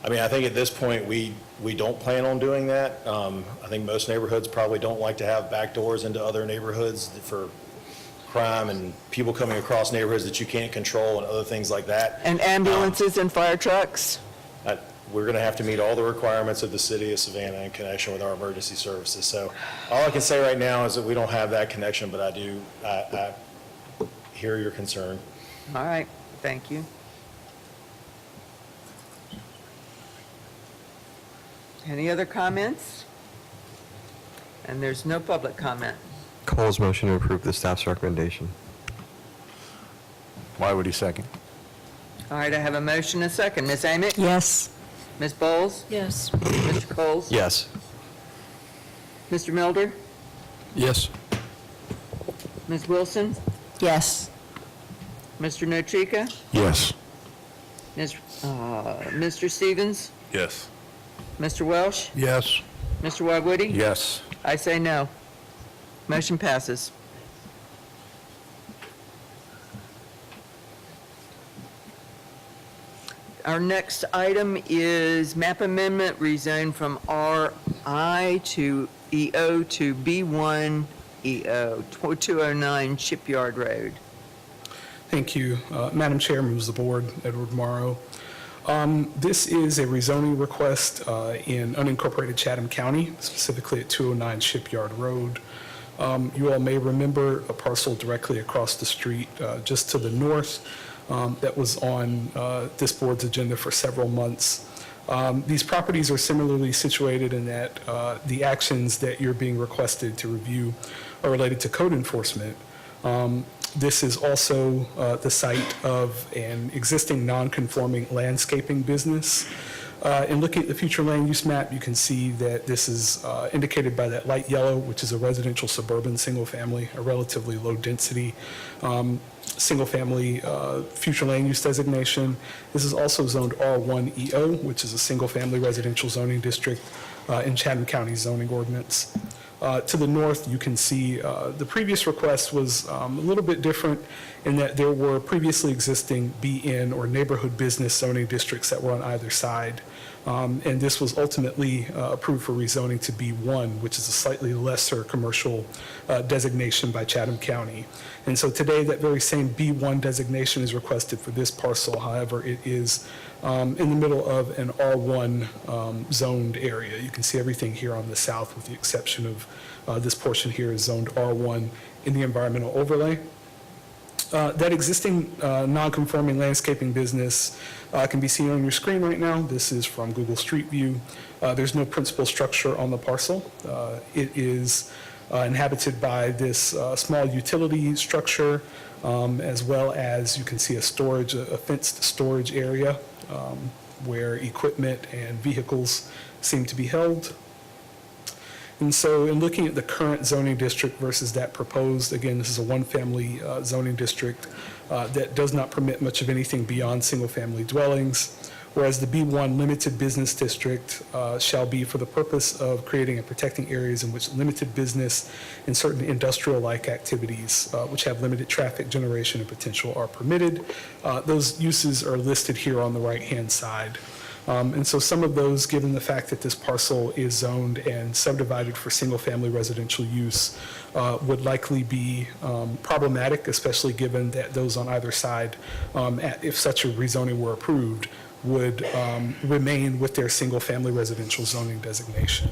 I mean, I think at this point, we don't plan on doing that. I think most neighborhoods probably don't like to have back doors into other neighborhoods for crime and people coming across neighborhoods that you can't control and other things like that. And ambulances and fire trucks? We're going to have to meet all the requirements of the city of Savannah in connection with our emergency services. So all I can say right now is that we don't have that connection, but I hear your concern. All right, thank you. Any other comments? And there's no public comment. Cole's motion to approve the staff's recommendation. Why would he second? All right, I have a motion and a second. Ms. Amick? Yes. Ms. Bowles? Yes. Mr. Coles? Yes. Mr. Milder? Yes. Ms. Wilson? Yes. Mr. Nochika? Yes. Mr. Stevens? Yes. Mr. Welsh? Yes. Mr. Wagwoody? Yes. I say no. Motion passes. Our next item is map amendment, rezone from RI to EO to B1 EO, 209 Shipyard Road. Thank you. Madam Chair, members of the board, Edward Morrow. This is a rezoning request in unincorporated Chatham County, specifically at 209 Shipyard Road. You all may remember a parcel directly across the street, just to the north, that was on this board's agenda for several months. These properties are similarly situated in that the actions that you're being requested to review are related to code enforcement. This is also the site of an existing non-conforming landscaping business. In looking at the future land use map, you can see that this is indicated by that light yellow, which is a residential suburban single-family, a relatively low-density single-family future land use designation. This is also zoned R1EO, which is a single-family residential zoning district in Chatham County zoning ordinance. To the north, you can see the previous request was a little bit different in that there were previously existing BN or neighborhood business zoning districts that were on either side. And this was ultimately approved for rezoning to B1, which is a slightly lesser commercial designation by Chatham County. And so today, that very same B1 designation is requested for this parcel. However, it is in the middle of an R1 zoned area. You can see everything here on the south with the exception of this portion here is zoned R1 in the environmental overlay. That existing non-conforming landscaping business can be seen on your screen right now. This is from Google Street View. There's no principal structure on the parcel. It is inhabited by this small utility structure, as well as you can see a fenced storage area where equipment and vehicles seem to be held. And so in looking at the current zoning district versus that proposed, again, this is a one-family zoning district that does not permit much of anything beyond single-family dwellings, whereas the B1 limited business district shall be for the purpose of creating and protecting areas in which limited business and certain industrial-like activities which have limited traffic generation and potential are permitted. Those uses are listed here on the right-hand side. And so some of those, given the fact that this parcel is zoned and subdivided for single-family residential use, would likely be problematic, especially given that those on either side, if such a rezoning were approved, would remain with their single-family residential zoning designation.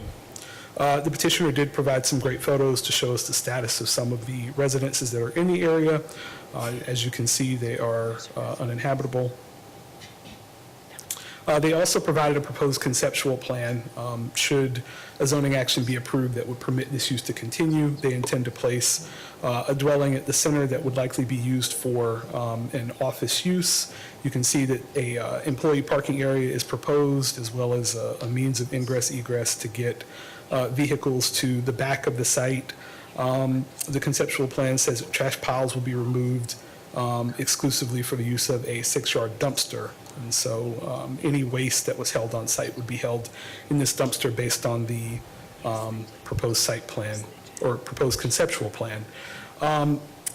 The petitioner did provide some great photos to show us the status of some of the residences that are in the area. As you can see, they are uninhabitable. They also provided a proposed conceptual plan. Should a zoning action be approved that would permit this use to continue, they intend to place a dwelling at the center that would likely be used for an office use. You can see that a employee parking area is proposed, as well as a means of ingress egress to get vehicles to the back of the site. The conceptual plan says that trash piles will be removed exclusively for the use of a 6-yard dumpster. And so any waste that was held on site would be held in this dumpster based on the proposed site plan or proposed conceptual plan.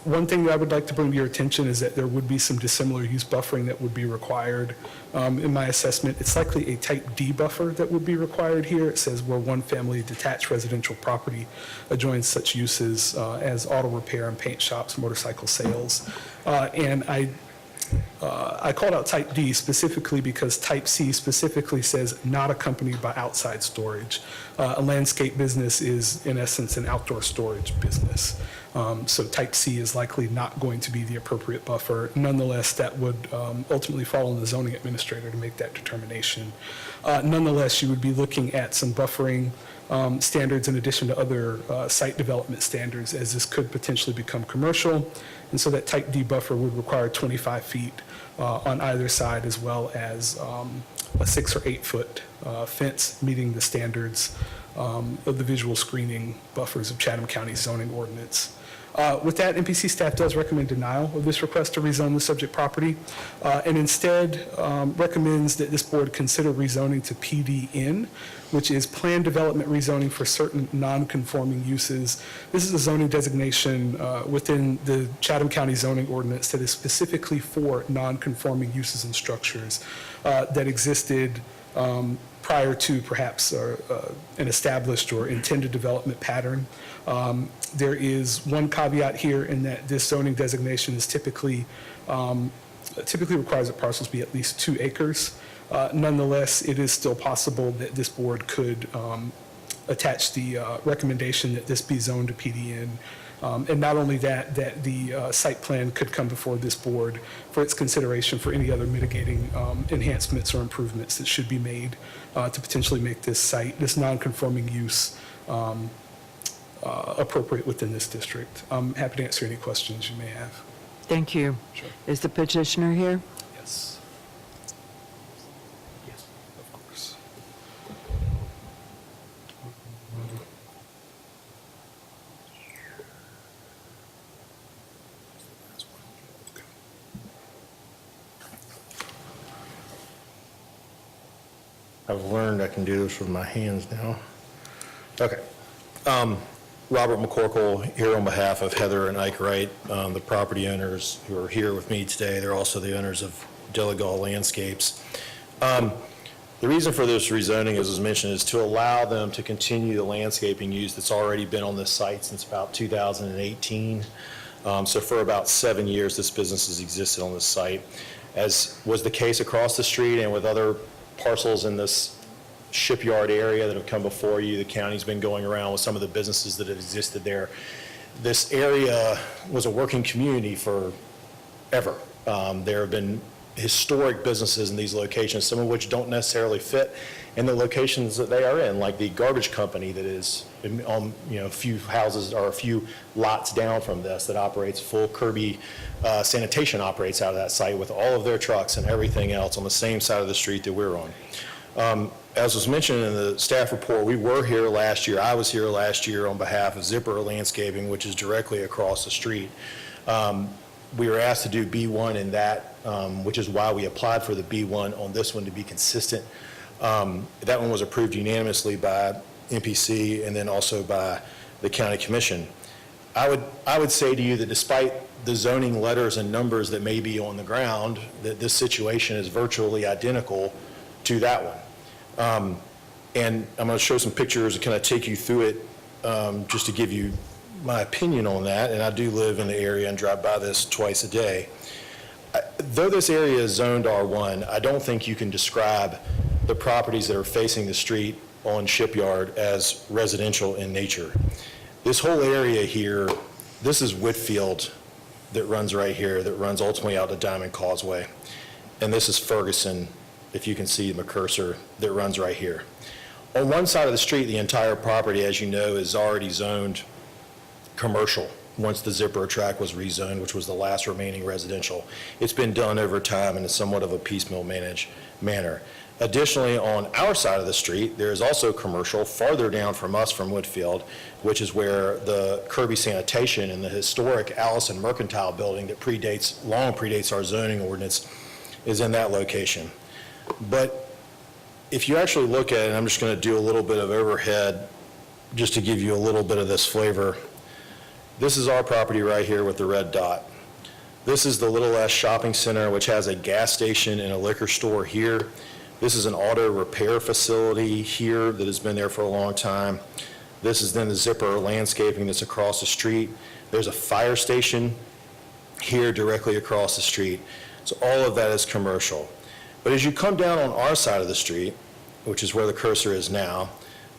One thing that I would like to bring to your attention is that there would be some dissimilar use buffering that would be required. In my assessment, it's likely a type D buffer that would be required here. It says where one family detached residential property adjoins such uses as auto repair and paint shops, motorcycle sales. And I called out type D specifically because type C specifically says not accompanied by outside storage. A landscape business is in essence an outdoor storage business. So type C is likely not going to be the appropriate buffer. Nonetheless, that would ultimately fall on the zoning administrator to make that determination. Nonetheless, you would be looking at some buffering standards in addition to other site development standards, as this could potentially become commercial. And so that type D buffer would require 25 feet on either side, as well as a 6 or 8 foot fence meeting the standards of the visual screening buffers of Chatham County zoning ordinance. With that, MPC staff does recommend denial of this request to rezone the subject property, and instead recommends that this board consider rezoning to PDN, which is planned development rezoning for certain non-conforming uses. This is a zoning designation within the Chatham County zoning ordinance that is specifically for non-conforming uses and structures that existed prior to perhaps an established or intended development pattern. There is one caveat here in that this zoning designation is typically requires that parcels be at least 2 acres. Nonetheless, it is still possible that this board could attach the recommendation that this be zoned to PDN. And not only that, that the site plan could come before this board for its consideration for any other mitigating enhancements or improvements that should be made to potentially make this site, this non-conforming use, appropriate within this district. I'm happy to answer any questions you may have. Thank you. Sure. Is the petitioner here? Yes. Yes, of course. I've learned I can do this with my hands now. Okay. Robert McCorkle here on behalf of Heather and Ike Wright, the property owners who are here with me today. They're also the owners of Delagal Landscapes. The reason for this rezoning, as was mentioned, is to allow them to continue the landscaping use that's already been on this site since about 2018. So for about 7 years, this business has existed on this site. As was the case across the street and with other parcels in this shipyard area that have come before you, the county's been going around with some of the businesses that have existed there. This area was a working community forever. There have been historic businesses in these locations, some of which don't necessarily fit in the locations that they are in, like the garbage company that is on, a few houses or a few lots down from this that operates full Kirby sanitation operates out of that site with all of their trucks and everything else on the same side of the street that we're on. As was mentioned in the staff report, we were here last year. I was here last year on behalf of Zipper Landscaping, which is directly across the street. We were asked to do B1 in that, which is why we applied for the B1 on this one to be consistent. That one was approved unanimously by MPC and then also by the county commission. I would say to you that despite the zoning letters and numbers that may be on the ground, that this situation is virtually identical to that one. And I'm going to show some pictures and kind of take you through it just to give you my opinion on that. And I do live in the area and drive by this twice a day. Though this area is zoned R1, I don't think you can describe the properties that are facing the street on Shipyard as residential in nature. This whole area here, this is Whitfield that runs right here, that runs ultimately out to Diamond Causeway. And this is Ferguson if you can see my cursor that runs right here. On one side of the street, the entire property, as you know, is already zoned commercial once the zipper track was rezoned, which was the last remaining residential. It's been done over time in somewhat of a piecemeal manner. Additionally, on our side of the street, there is also commercial farther down from us from Woodfield, which is where the Kirby Sanitation and the historic Allison Mercantile building that long predates our zoning ordinance is in that location. But if you actually look at it, and I'm just going to do a little bit of overhead just to give you a little bit of this flavor. This is our property right here with the red dot. This is the Little S Shopping Center, which has a gas station and a liquor store here. This is an auto repair facility here that has been there for a long time. This is then the Zipper Landscaping that's across the street. There's a fire station here directly across the street. So all of that is commercial. But as you come down on our side of the street, which is where the cursor is now,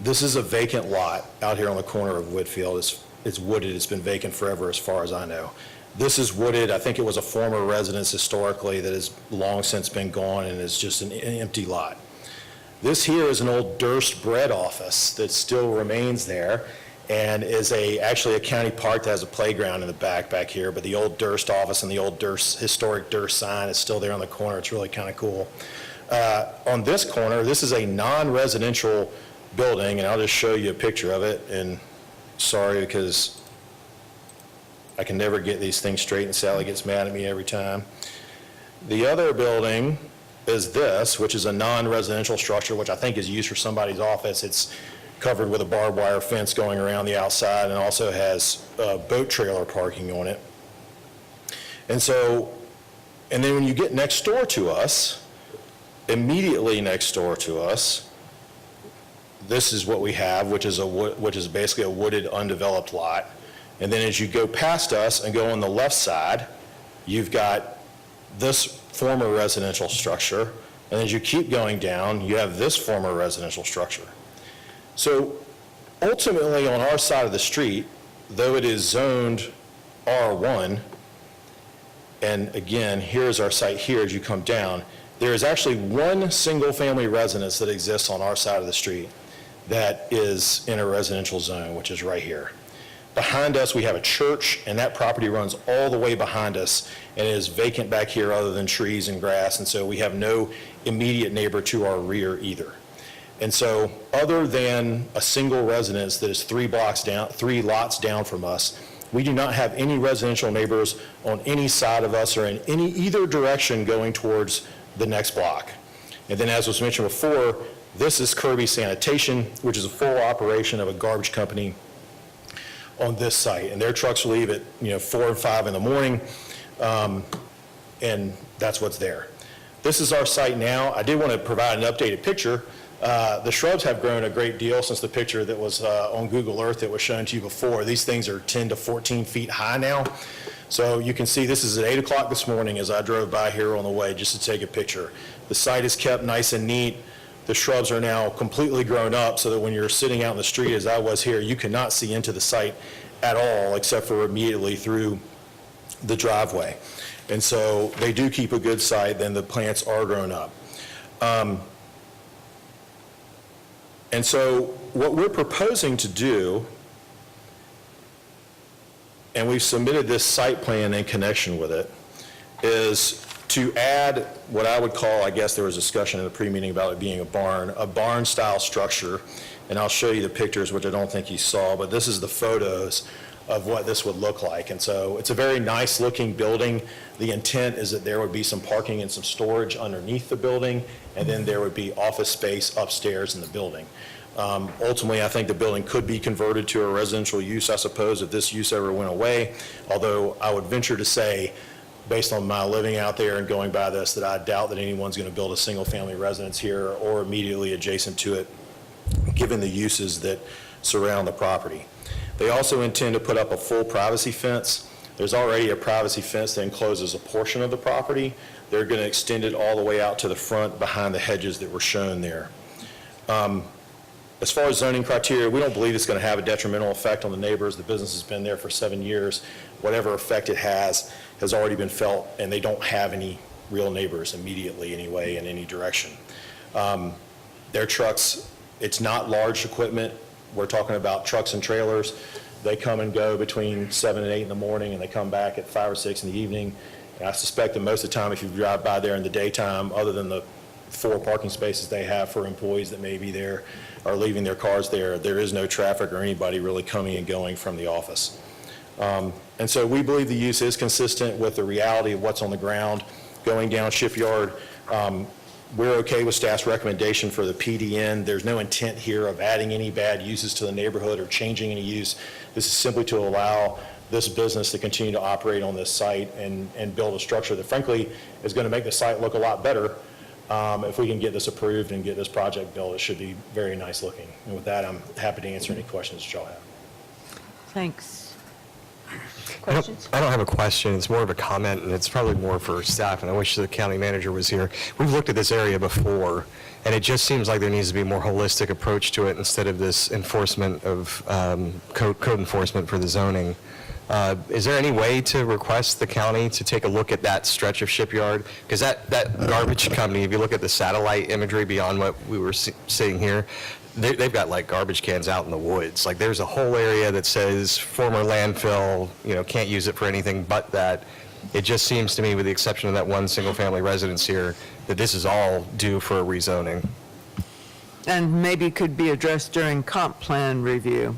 this is a vacant lot out here on the corner of Woodfield. It's wooded. It's been vacant forever as far as I know. This is wooded. I think it was a former residence historically that has long since been gone and is just an empty lot. This here is an old Durst bread office that still remains there and is actually a county park that has a playground in the back here, but the old Durst office and the old historic Durst sign is still there on the corner. It's really kind of cool. On this corner, this is a non-residential building, and I'll just show you a picture of it. And sorry, because I can never get these things straight, and Sally gets mad at me every time. The other building is this, which is a non-residential structure, which I think is used for somebody's office. It's covered with a barbed wire fence going around the outside and also has boat trailer parking on it. And then when you get next door to us, immediately next door to us, this is what we have, which is basically a wooded, undeveloped lot. And then as you go past us and go on the left side, you've got this former residential structure. And as you keep going down, you have this former residential structure. So ultimately on our side of the street, though it is zoned R1, and again, here's our site here as you come down, there is actually one single family residence that exists on our side of the street that is in a residential zone, which is right here. Behind us, we have a church, and that property runs all the way behind us and is vacant back here other than trees and grass, and so we have no immediate neighbor to our rear either. And so other than a single residence that is 3 lots down from us, we do not have any residential neighbors on any side of us or in either direction going towards the next block. And then as was mentioned before, this is Kirby Sanitation, which is a full operation of a garbage company on this site. And their trucks leave at 4 and 5 in the morning, and that's what's there. This is our site now. I did want to provide an updated picture. The shrubs have grown a great deal since the picture that was on Google Earth that was shown to you before. These things are 10 to 14 feet high now. So you can see this is at 8 o'clock this morning as I drove by here on the way just to take a picture. The site is kept nice and neat. The shrubs are now completely grown up so that when you're sitting out in the street as I was here, you cannot see into the site at all except for immediately through the driveway. And so they do keep a good site, then the plants are grown up. And so what we're proposing to do, and we've submitted this site plan in connection with it, is to add what I would call, I guess there was discussion in the pre-meeting about it being a barn-style structure. And I'll show you the pictures, which I don't think you saw, but this is the photos of what this would look like. And so it's a very nice looking building. The intent is that there would be some parking and some storage underneath the building, and then there would be office space upstairs in the building. Ultimately, I think the building could be converted to a residential use, I suppose, if this use ever went away, although I would venture to say, based on my living out there and going by this, that I doubt that anyone's going to build a single-family residence here or immediately adjacent to it, given the uses that surround the property. They also intend to put up a full privacy fence. There's already a privacy fence that encloses a portion of the property. They're going to extend it all the way out to the front behind the hedges that were shown there. As far as zoning criteria, we don't believe it's going to have a detrimental effect on the neighbors. The business has been there for 7 years. Whatever effect it has already been felt, and they don't have any real neighbors immediately anyway in any direction. Their trucks, it's not large equipment. We're talking about trucks and trailers. They come and go between 7 and 8 in the morning, and they come back at 5 or 6 in the evening. And I suspect that most of the time, if you drive by there in the daytime, other than the 4 parking spaces they have for employees that may be there or leaving their cars there, there is no traffic or anybody really coming and going from the office. And so we believe the use is consistent with the reality of what's on the ground going down Shipyard. We're okay with staff's recommendation for the PDN. There's no intent here of adding any bad uses to the neighborhood or changing any use. This is simply to allow this business to continue to operate on this site and build a structure that frankly is going to make the site look a lot better. If we can get this approved and get this project built, it should be very nice looking. And with that, I'm happy to answer any questions that y'all have. Thanks. I don't have a question. It's more of a comment, and it's probably more for staff, and I wish the county manager was here. We've looked at this area before, and it just seems like there needs to be a more holistic approach to it instead of this enforcement of code enforcement for the zoning. Is there any way to request the county to take a look at that stretch of Shipyard? Because that garbage company, if you look at the satellite imagery beyond what we were seeing here, they've got like garbage cans out in the woods. Like there's a whole area that says former landfill, can't use it for anything but that. It just seems to me, with the exception of that one single-family residence here, that this is all due for a rezoning. And maybe could be addressed during comp plan review.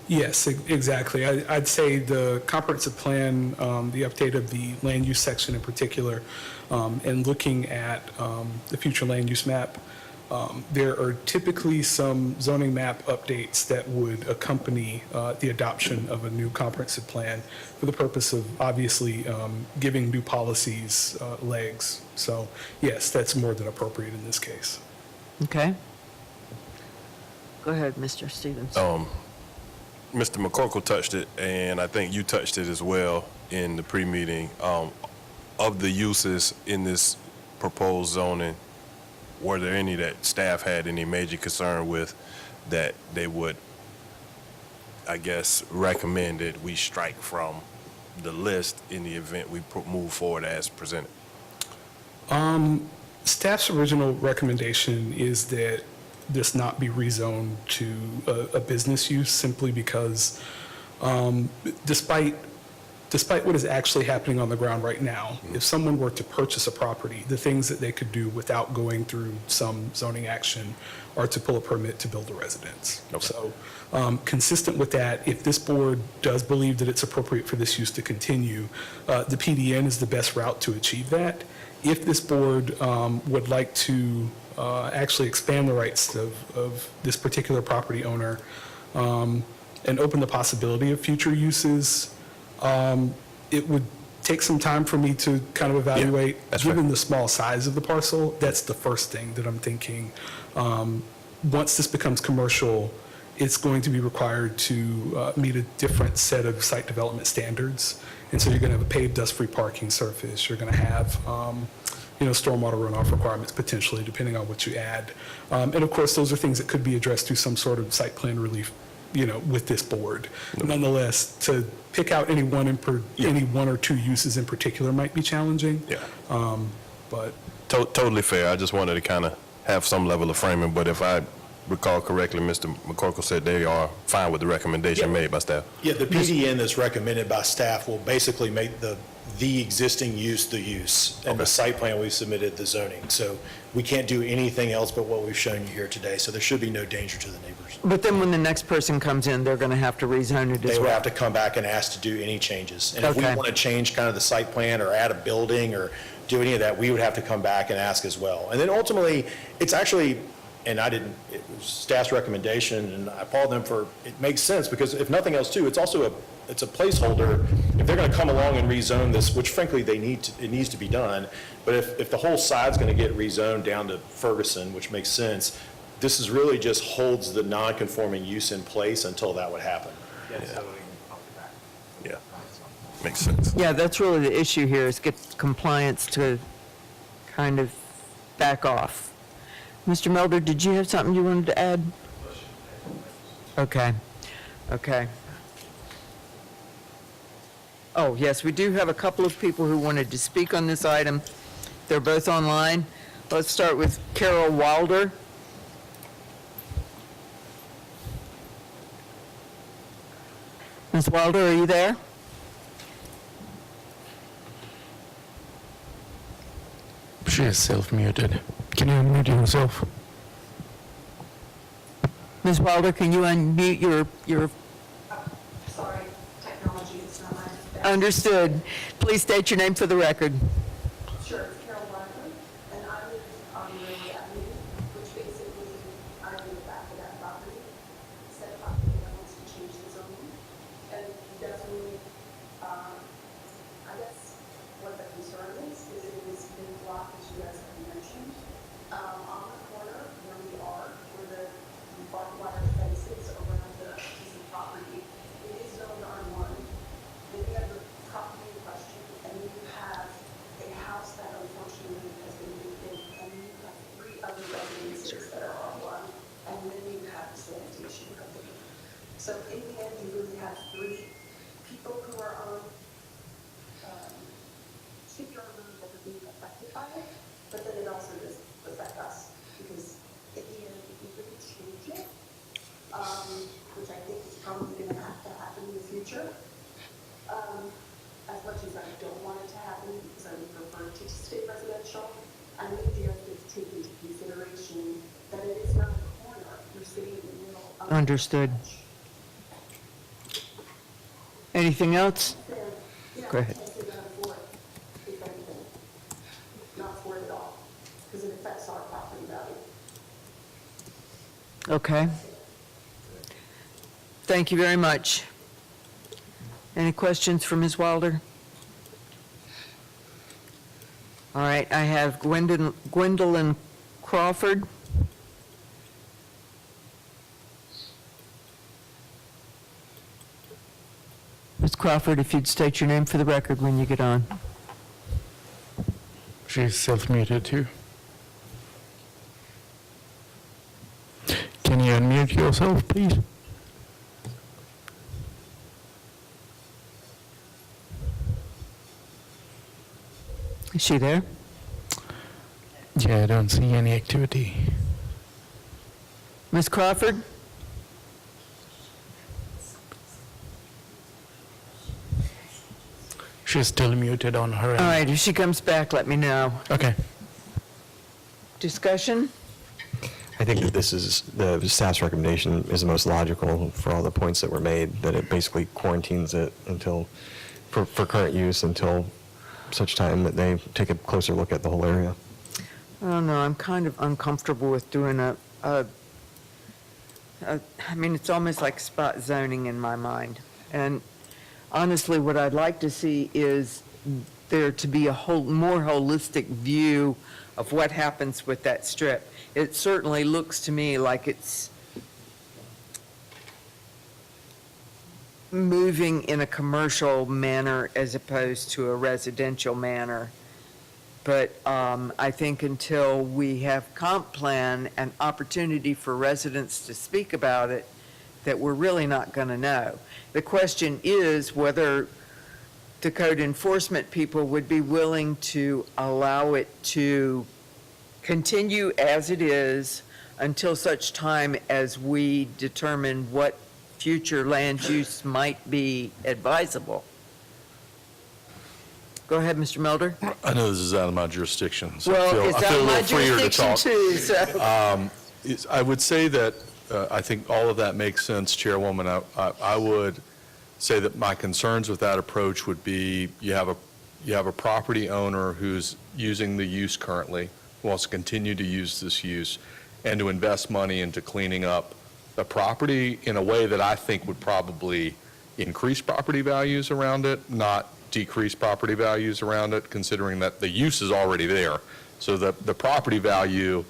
Yes, exactly. I'd say the comprehensive plan, the update of the land use section in particular, and looking at the future land use map, there are typically some zoning map updates that would accompany the adoption of a new comprehensive plan for the purpose of obviously giving new policies legs. So yes, that's more than appropriate in this case. Okay. Go ahead, Mr. Stevens. Mr. McCorkle touched it, and I think you touched it as well in the pre-meeting. Of the uses in this proposed zoning, were there any that staff had any major concern with that they would, I guess, recommend that we strike from the list in the event we move forward as presented? Staff's original recommendation is that this not be rezoned to a business use simply because despite what is actually happening on the ground right now, if someone were to purchase a property, the things that they could do without going through some zoning action are to pull a permit to build a residence. Okay. So consistent with that, if this board does believe that it's appropriate for this use to continue, the PDN is the best route to achieve that. If this board would like to actually expand the rights of this particular property owner and open the possibility of future uses, it would take some time for me to kind of evaluate. Given the small size of the parcel, that's the first thing that I'm thinking. Once this becomes commercial, it's going to be required to meet a different set of site development standards. And so you're going to have a paved dust-free parking surface. You're going to have stormwater runoff requirements potentially, depending on what you add. And of course, those are things that could be addressed through some sort of site plan relief, with this board. Nonetheless, to pick out any one or two uses in particular might be challenging. Yeah. But totally fair. I just wanted to kind of have some level of framing, but if I recall correctly, Mr. McCorkle said they are fine with the recommendation made by staff. Yeah, the PDN that's recommended by staff will basically make the existing use the use, and the site plan we submitted the zoning. So we can't do anything else but what we've shown you here today, so there should be no danger to the neighbors. But then when the next person comes in, they're going to have to rezone it as well? They would have to come back and ask to do any changes. And if we want to change kind of the site plan or add a building or do any of that, we would have to come back and ask as well. And then ultimately, it's actually, and it was staff's recommendation, and I applaud them for, it makes sense, because if nothing else too, it's also it's a placeholder. If they're going to come along and rezone this, which frankly it needs to be done, but if the whole side's going to get rezoned down to Ferguson, which makes sense, this is really just holds the non-conforming use in place until that would happen. Yeah, makes sense. Yeah, that's really the issue here, is get compliance to kind of back off. Mr. Melder, did you have something you wanted to add? Okay. Oh, yes, we do have a couple of people who wanted to speak on this item. They're both online. Let's start with Carol Wilder. Ms. Wilder, are you there? She is self-muted. Can you unmute yourself? Ms. Wilder, can you unmute your... Sorry, technology is not my best. Understood. Please state your name for the record. Sure, it's Carol Barker, and I live on Railway Avenue, which basically I live back to that property. Said property that wants to change the zoning, and definitely, I guess what the concern is it was been blocked, as you guys have mentioned, on the corner where we are, where the barbed wire fences around the piece of property. It is zoned R1. Then you have the property in question, and then you have a house that unfortunately has been vacant, and then you have 3 other residences that are R1, and then you have the sanitation company. So in the end, you really have 3 people who are on secure room that are being affected by it, but then it also does affect us, because in the end, if we really change it, which I think is probably going to have to happen in the future, as much as I don't want it to happen, because I would prefer it to stay residential, I think you have to take into consideration that it is not a corner, you're sitting in the middle of... Understood. Anything else? Go ahead. If anything, not for it at all, because it affects our property value. Okay. Thank you very much. Any questions for Ms. Wilder? All right, I have Gwendolyn Crawford. Ms. Crawford, if you'd state your name for the record when you get on. She's self-muted too. Can you unmute yourself, please? Is she there? Yeah, I don't see any activity. Ms. Crawford? She's still muted on her end. All right, if she comes back, let me know. Okay. Discussion? I think that this is, the staff's recommendation is the most logical for all the points that were made, that it basically quarantines it until, for current use until such time that they take a closer look at the whole area. I don't know, I'm kind of uncomfortable with doing I mean, it's almost like spot zoning in my mind. And honestly, what I'd like to see is there to be a more holistic view of what happens with that strip. It certainly looks to me like it's moving in a commercial manner as opposed to a residential manner. But I think until we have comp plan and opportunity for residents to speak about it, that we're really not going to know. The question is whether the code enforcement people would be willing to allow it to continue as it is until such time as we determine what future land use might be advisable. Go ahead, Mr. Melder. I know this is out of my jurisdiction, so Well, it's I feel out a of my little freer to jurisdiction talk. too, so. I would say that I think all of that makes sense, Chairwoman. I would say that my concerns with that approach would be you have a property owner who's using the use currently, wants to continue to use this use, and to invest money into cleaning up the property in a way that I think would probably increase property values around it, not decrease property values around it, considering that the use is already there. So the property value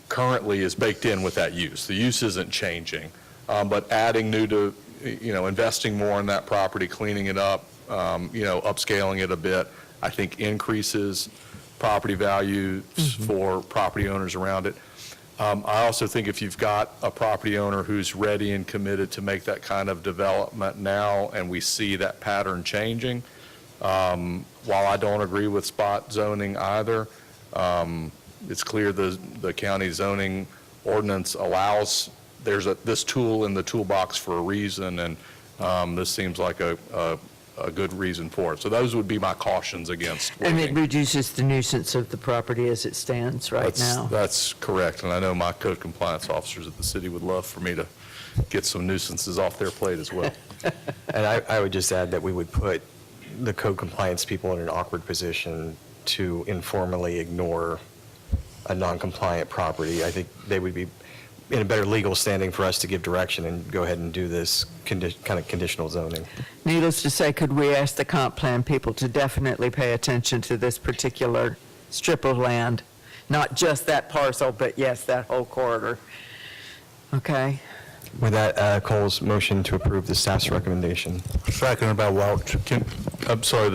currently is baked in with that use. The use isn't changing, but adding new to, investing more in that property, cleaning it up, upscaling it a bit, I think increases property values for property owners around it. I also think if you've got a property owner who's ready and committed to make that kind of development now, and we see that pattern changing, while I don't agree with spot zoning either, it's clear the county zoning ordinance allows, there's this tool in the toolbox for a reason, and this seems like a good reason for it. So those would be my cautions against And it waiving. reduces the nuisance of the property as it stands right now. That's correct, and I know my code compliance officers at the city would love for me to get some nuisances off their plate as well. And I would just add that we would put the code compliance people in an awkward position to informally ignore a non-compliant property. I think they would be in a better legal standing for us to give direction and go ahead and do this kind of conditional zoning. Needless to say, could we ask the comp plan people to definitely pay attention to this particular strip of land? Not just that parcel, but yes, that whole corridor. Okay? With that, Cole's motion to approve the staff's recommendation. Seconded by Welch. I'm sorry,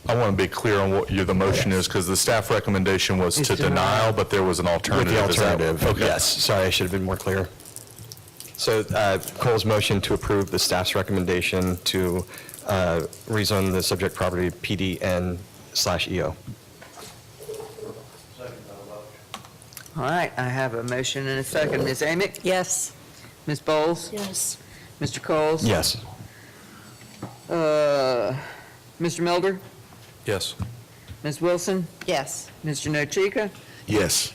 I want to be clear on what the motion is, because the staff recommendation was to denial, but there was an alternative. With the alternative, Okay. yes. Sorry, I should have been more clear. So Cole's motion to approve the staff's recommendation to rezone the subject property PDN/EO. All right, I have a motion and a second. Ms. Amick? Yes. Ms. Bowles? Yes. Mr. Coles? Yes. Mr. Mulder? Yes. Ms. Wilson? Yes. Mr. Nochika? Yes.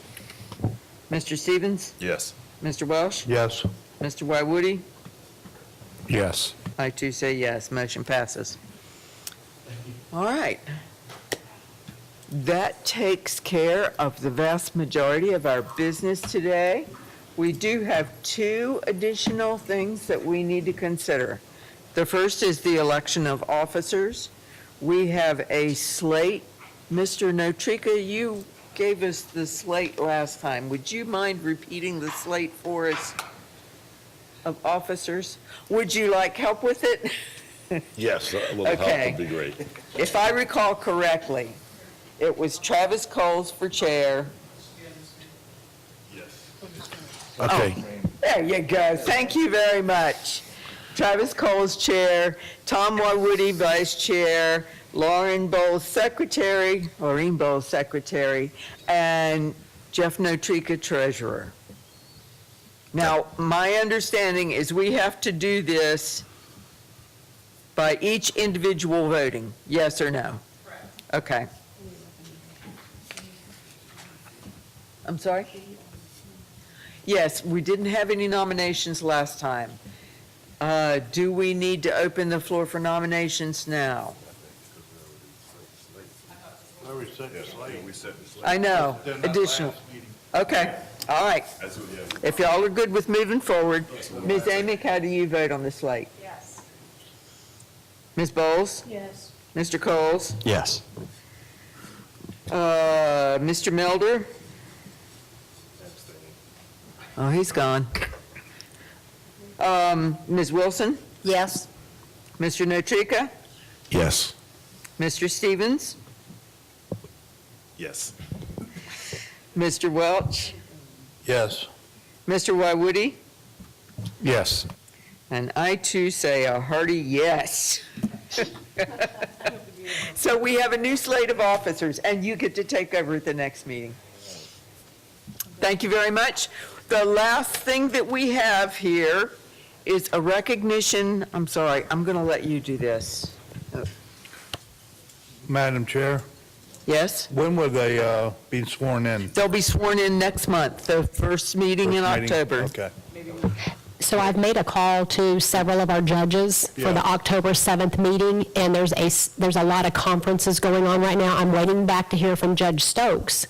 Mr. Stevens? Yes. Mr. Welsh? Yes. Mr. Wywoody? Yes. I too say yes. Motion passes. All right. That takes care of the vast majority of our business today. We do have two additional things that we need to consider. The first is the election of officers. We have a slate. Mr. Notrika, you gave us the slate last time. Would you mind repeating the slate for us of officers? Would you like help with it? Yes, a little Okay. help would be great. If I recall correctly, it was Travis Coles for chair. Okay. There you go. Thank you very much. Travis Coles, chair, Tom Wywoody, vice chair, Lauren Bowles, secretary, and Jeff Notrika, treasurer. Now, my understanding is we have to do this by each individual voting, yes or no? Correct. Okay. I'm sorry? Yes, we didn't have any nominations last time. Do we need to open the floor for nominations now? I know, additional. Okay, all right. If y'all are good with moving forward, Ms. Amick, how do you vote on the slate? Yes. Ms. Bowles? Yes. Mr. Coles? Yes. Mr. Milder? Oh, he's gone. Ms. Wilson? Yes. Mr. Notrika? Yes. Mr. Stevens? Yes. Mr. Welch? Yes. Mr. Wywoody? Yes. And I too say a hearty yes. So we have a new slate of officers, and you get to take over at the next meeting. Thank you very much. The last thing that we have here is a recognition, I'm sorry, I'm going to let you do this. Madam Chair, Yes? when will they be sworn in? They'll be sworn in next month, the first meeting in First meeting? October. Okay. So I've made a call to several of our judges for the Yeah. October 7th meeting, and there's a lot of conferences going on right now. I'm waiting back to hear from Judge Stokes.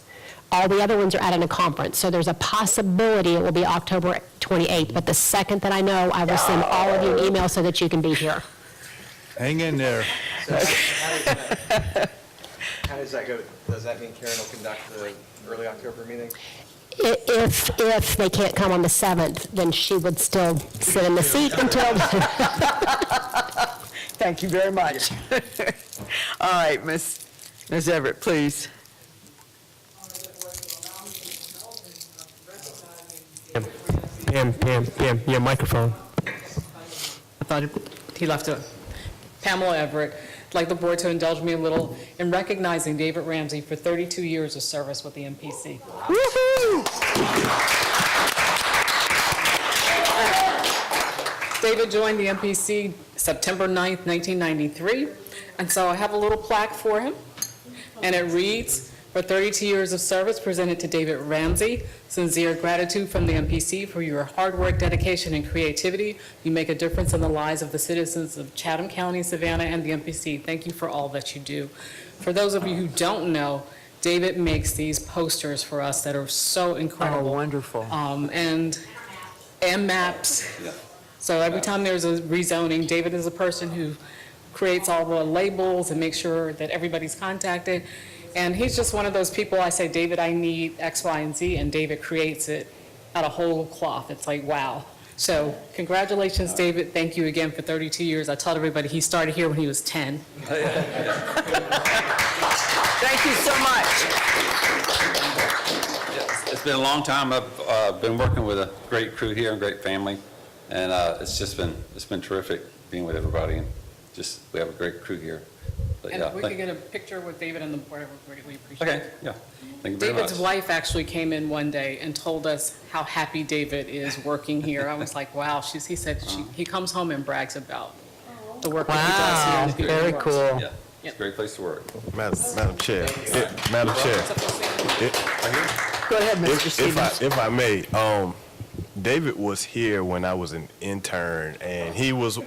All the other ones are at a conference, so there's a possibility it will be October 28th, but the second that I know, I will send all of you an email so that you can be here. Hang in there. How does that go? Does that mean Karen will conduct the early October meeting? If they can't come on the 7th, then she would still sit in the seat until... Thank you very much. All right, Ms. Everett, please. Pam, your microphone. I thought he left it. Pamela Everett, I'd like the board to indulge me a little in recognizing David Ramsey for 32 years of service with the MPC. David joined the MPC September 9th, 1993, and so I have a little plaque for him, and it reads, "For 32 years of service presented to David Ramsey, sincere gratitude from the MPC for your hard work, dedication, and creativity. You make a difference in the lives of the citizens of Chatham County, Savannah, and the MPC. Thank you for all that you do." For those of you who don't know, David makes these posters for us that are so incredible. Oh, wonderful. And maps. So every time there's a rezoning, David is a person who creates all the labels and makes sure that everybody's contacted. And he's just one of those people, I say, David, I need X, Y, and Z, and David creates it out of whole cloth. It's like, wow. So congratulations, David. Thank you again for 32 years. I told everybody he started here when he was 10. Thank you so much. It's been a long time. I've been working with a great crew here and great family, and it's been terrific being with everybody, and just we have a great crew here. But, And yeah, if we could get a picture with David and the board, I would greatly appreciate okay, it. yeah, thank you very much. David's wife actually came in one day and told us how happy David is working here. I was like, wow. He said he comes home and brags about the work that he does here. and the people he works. Yeah, it's a great place to work. Madam Chair, Madam Chair. Go ahead, Mr. Stevens. If I may, David was here when I was an intern, and he was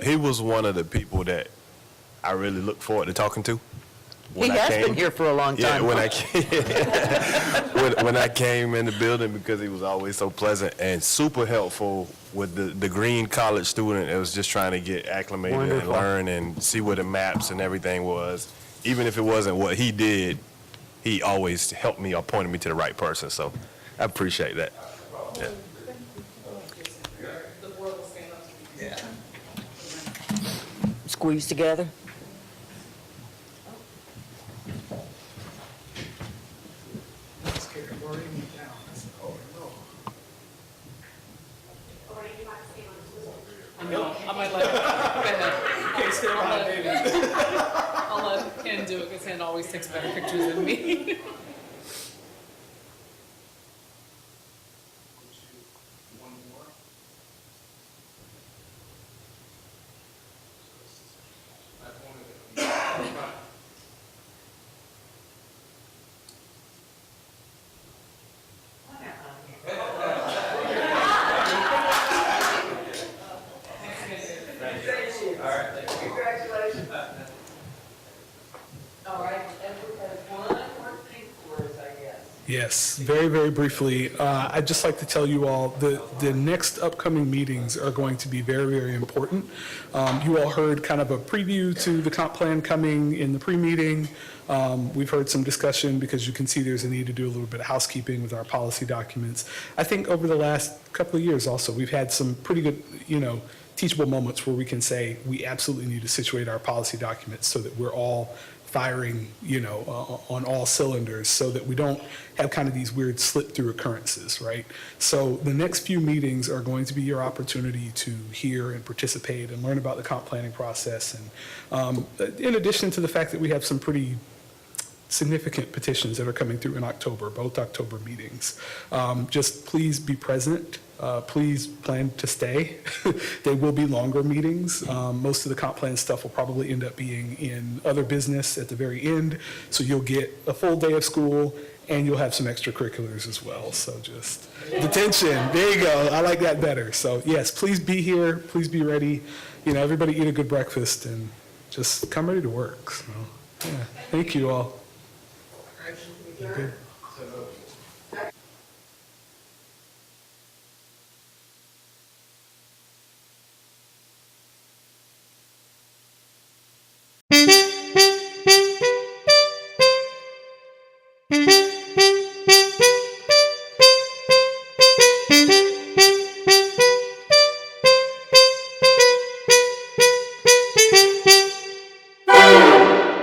one of the people that I really look forward to talking to. He has been here for a long time. Yeah, when I came in the building, because he was always so pleasant and super helpful with the green college student that was just trying to get acclimated Wonderful. and learn and see where the maps and everything was. Even if it wasn't what he did, he always helped me or pointed me to the right person. So I appreciate that. Yeah. Squeeze together. I might let I'll let Ken do it because Ken always takes better pictures than me. Congratulations. All right, Edward has one more thing for us, I guess. Yes, very, very briefly, I'd just like to tell you all the next upcoming meetings are going to be very, very important. You all heard kind of a preview to the comp plan coming in the pre-meeting. We've heard some discussion because you can see there's a need to do a little bit of housekeeping with our policy documents. I think over the last couple of years also, we've had some pretty good, teachable moments where we can say we absolutely need to situate our policy documents so that we're all firing, on all cylinders so that we don't have kind of these weird slip-through occurrences, right? So the next few meetings are going to be your opportunity to hear and participate and learn about the comp planning process. And in addition to the fact that we have some pretty significant petitions that are coming through in October, both October meetings, just please be present. Please plan to stay. They will be longer meetings. Most of the comp plan stuff will probably end up being in other business at the very end. So you'll get a full day of school and you'll have some extracurriculars as well. So just detention. There you go. I like that better. So yes, please be here. Please be ready. Everybody eat a good breakfast and just come ready to work. So yeah, thank you all. Good.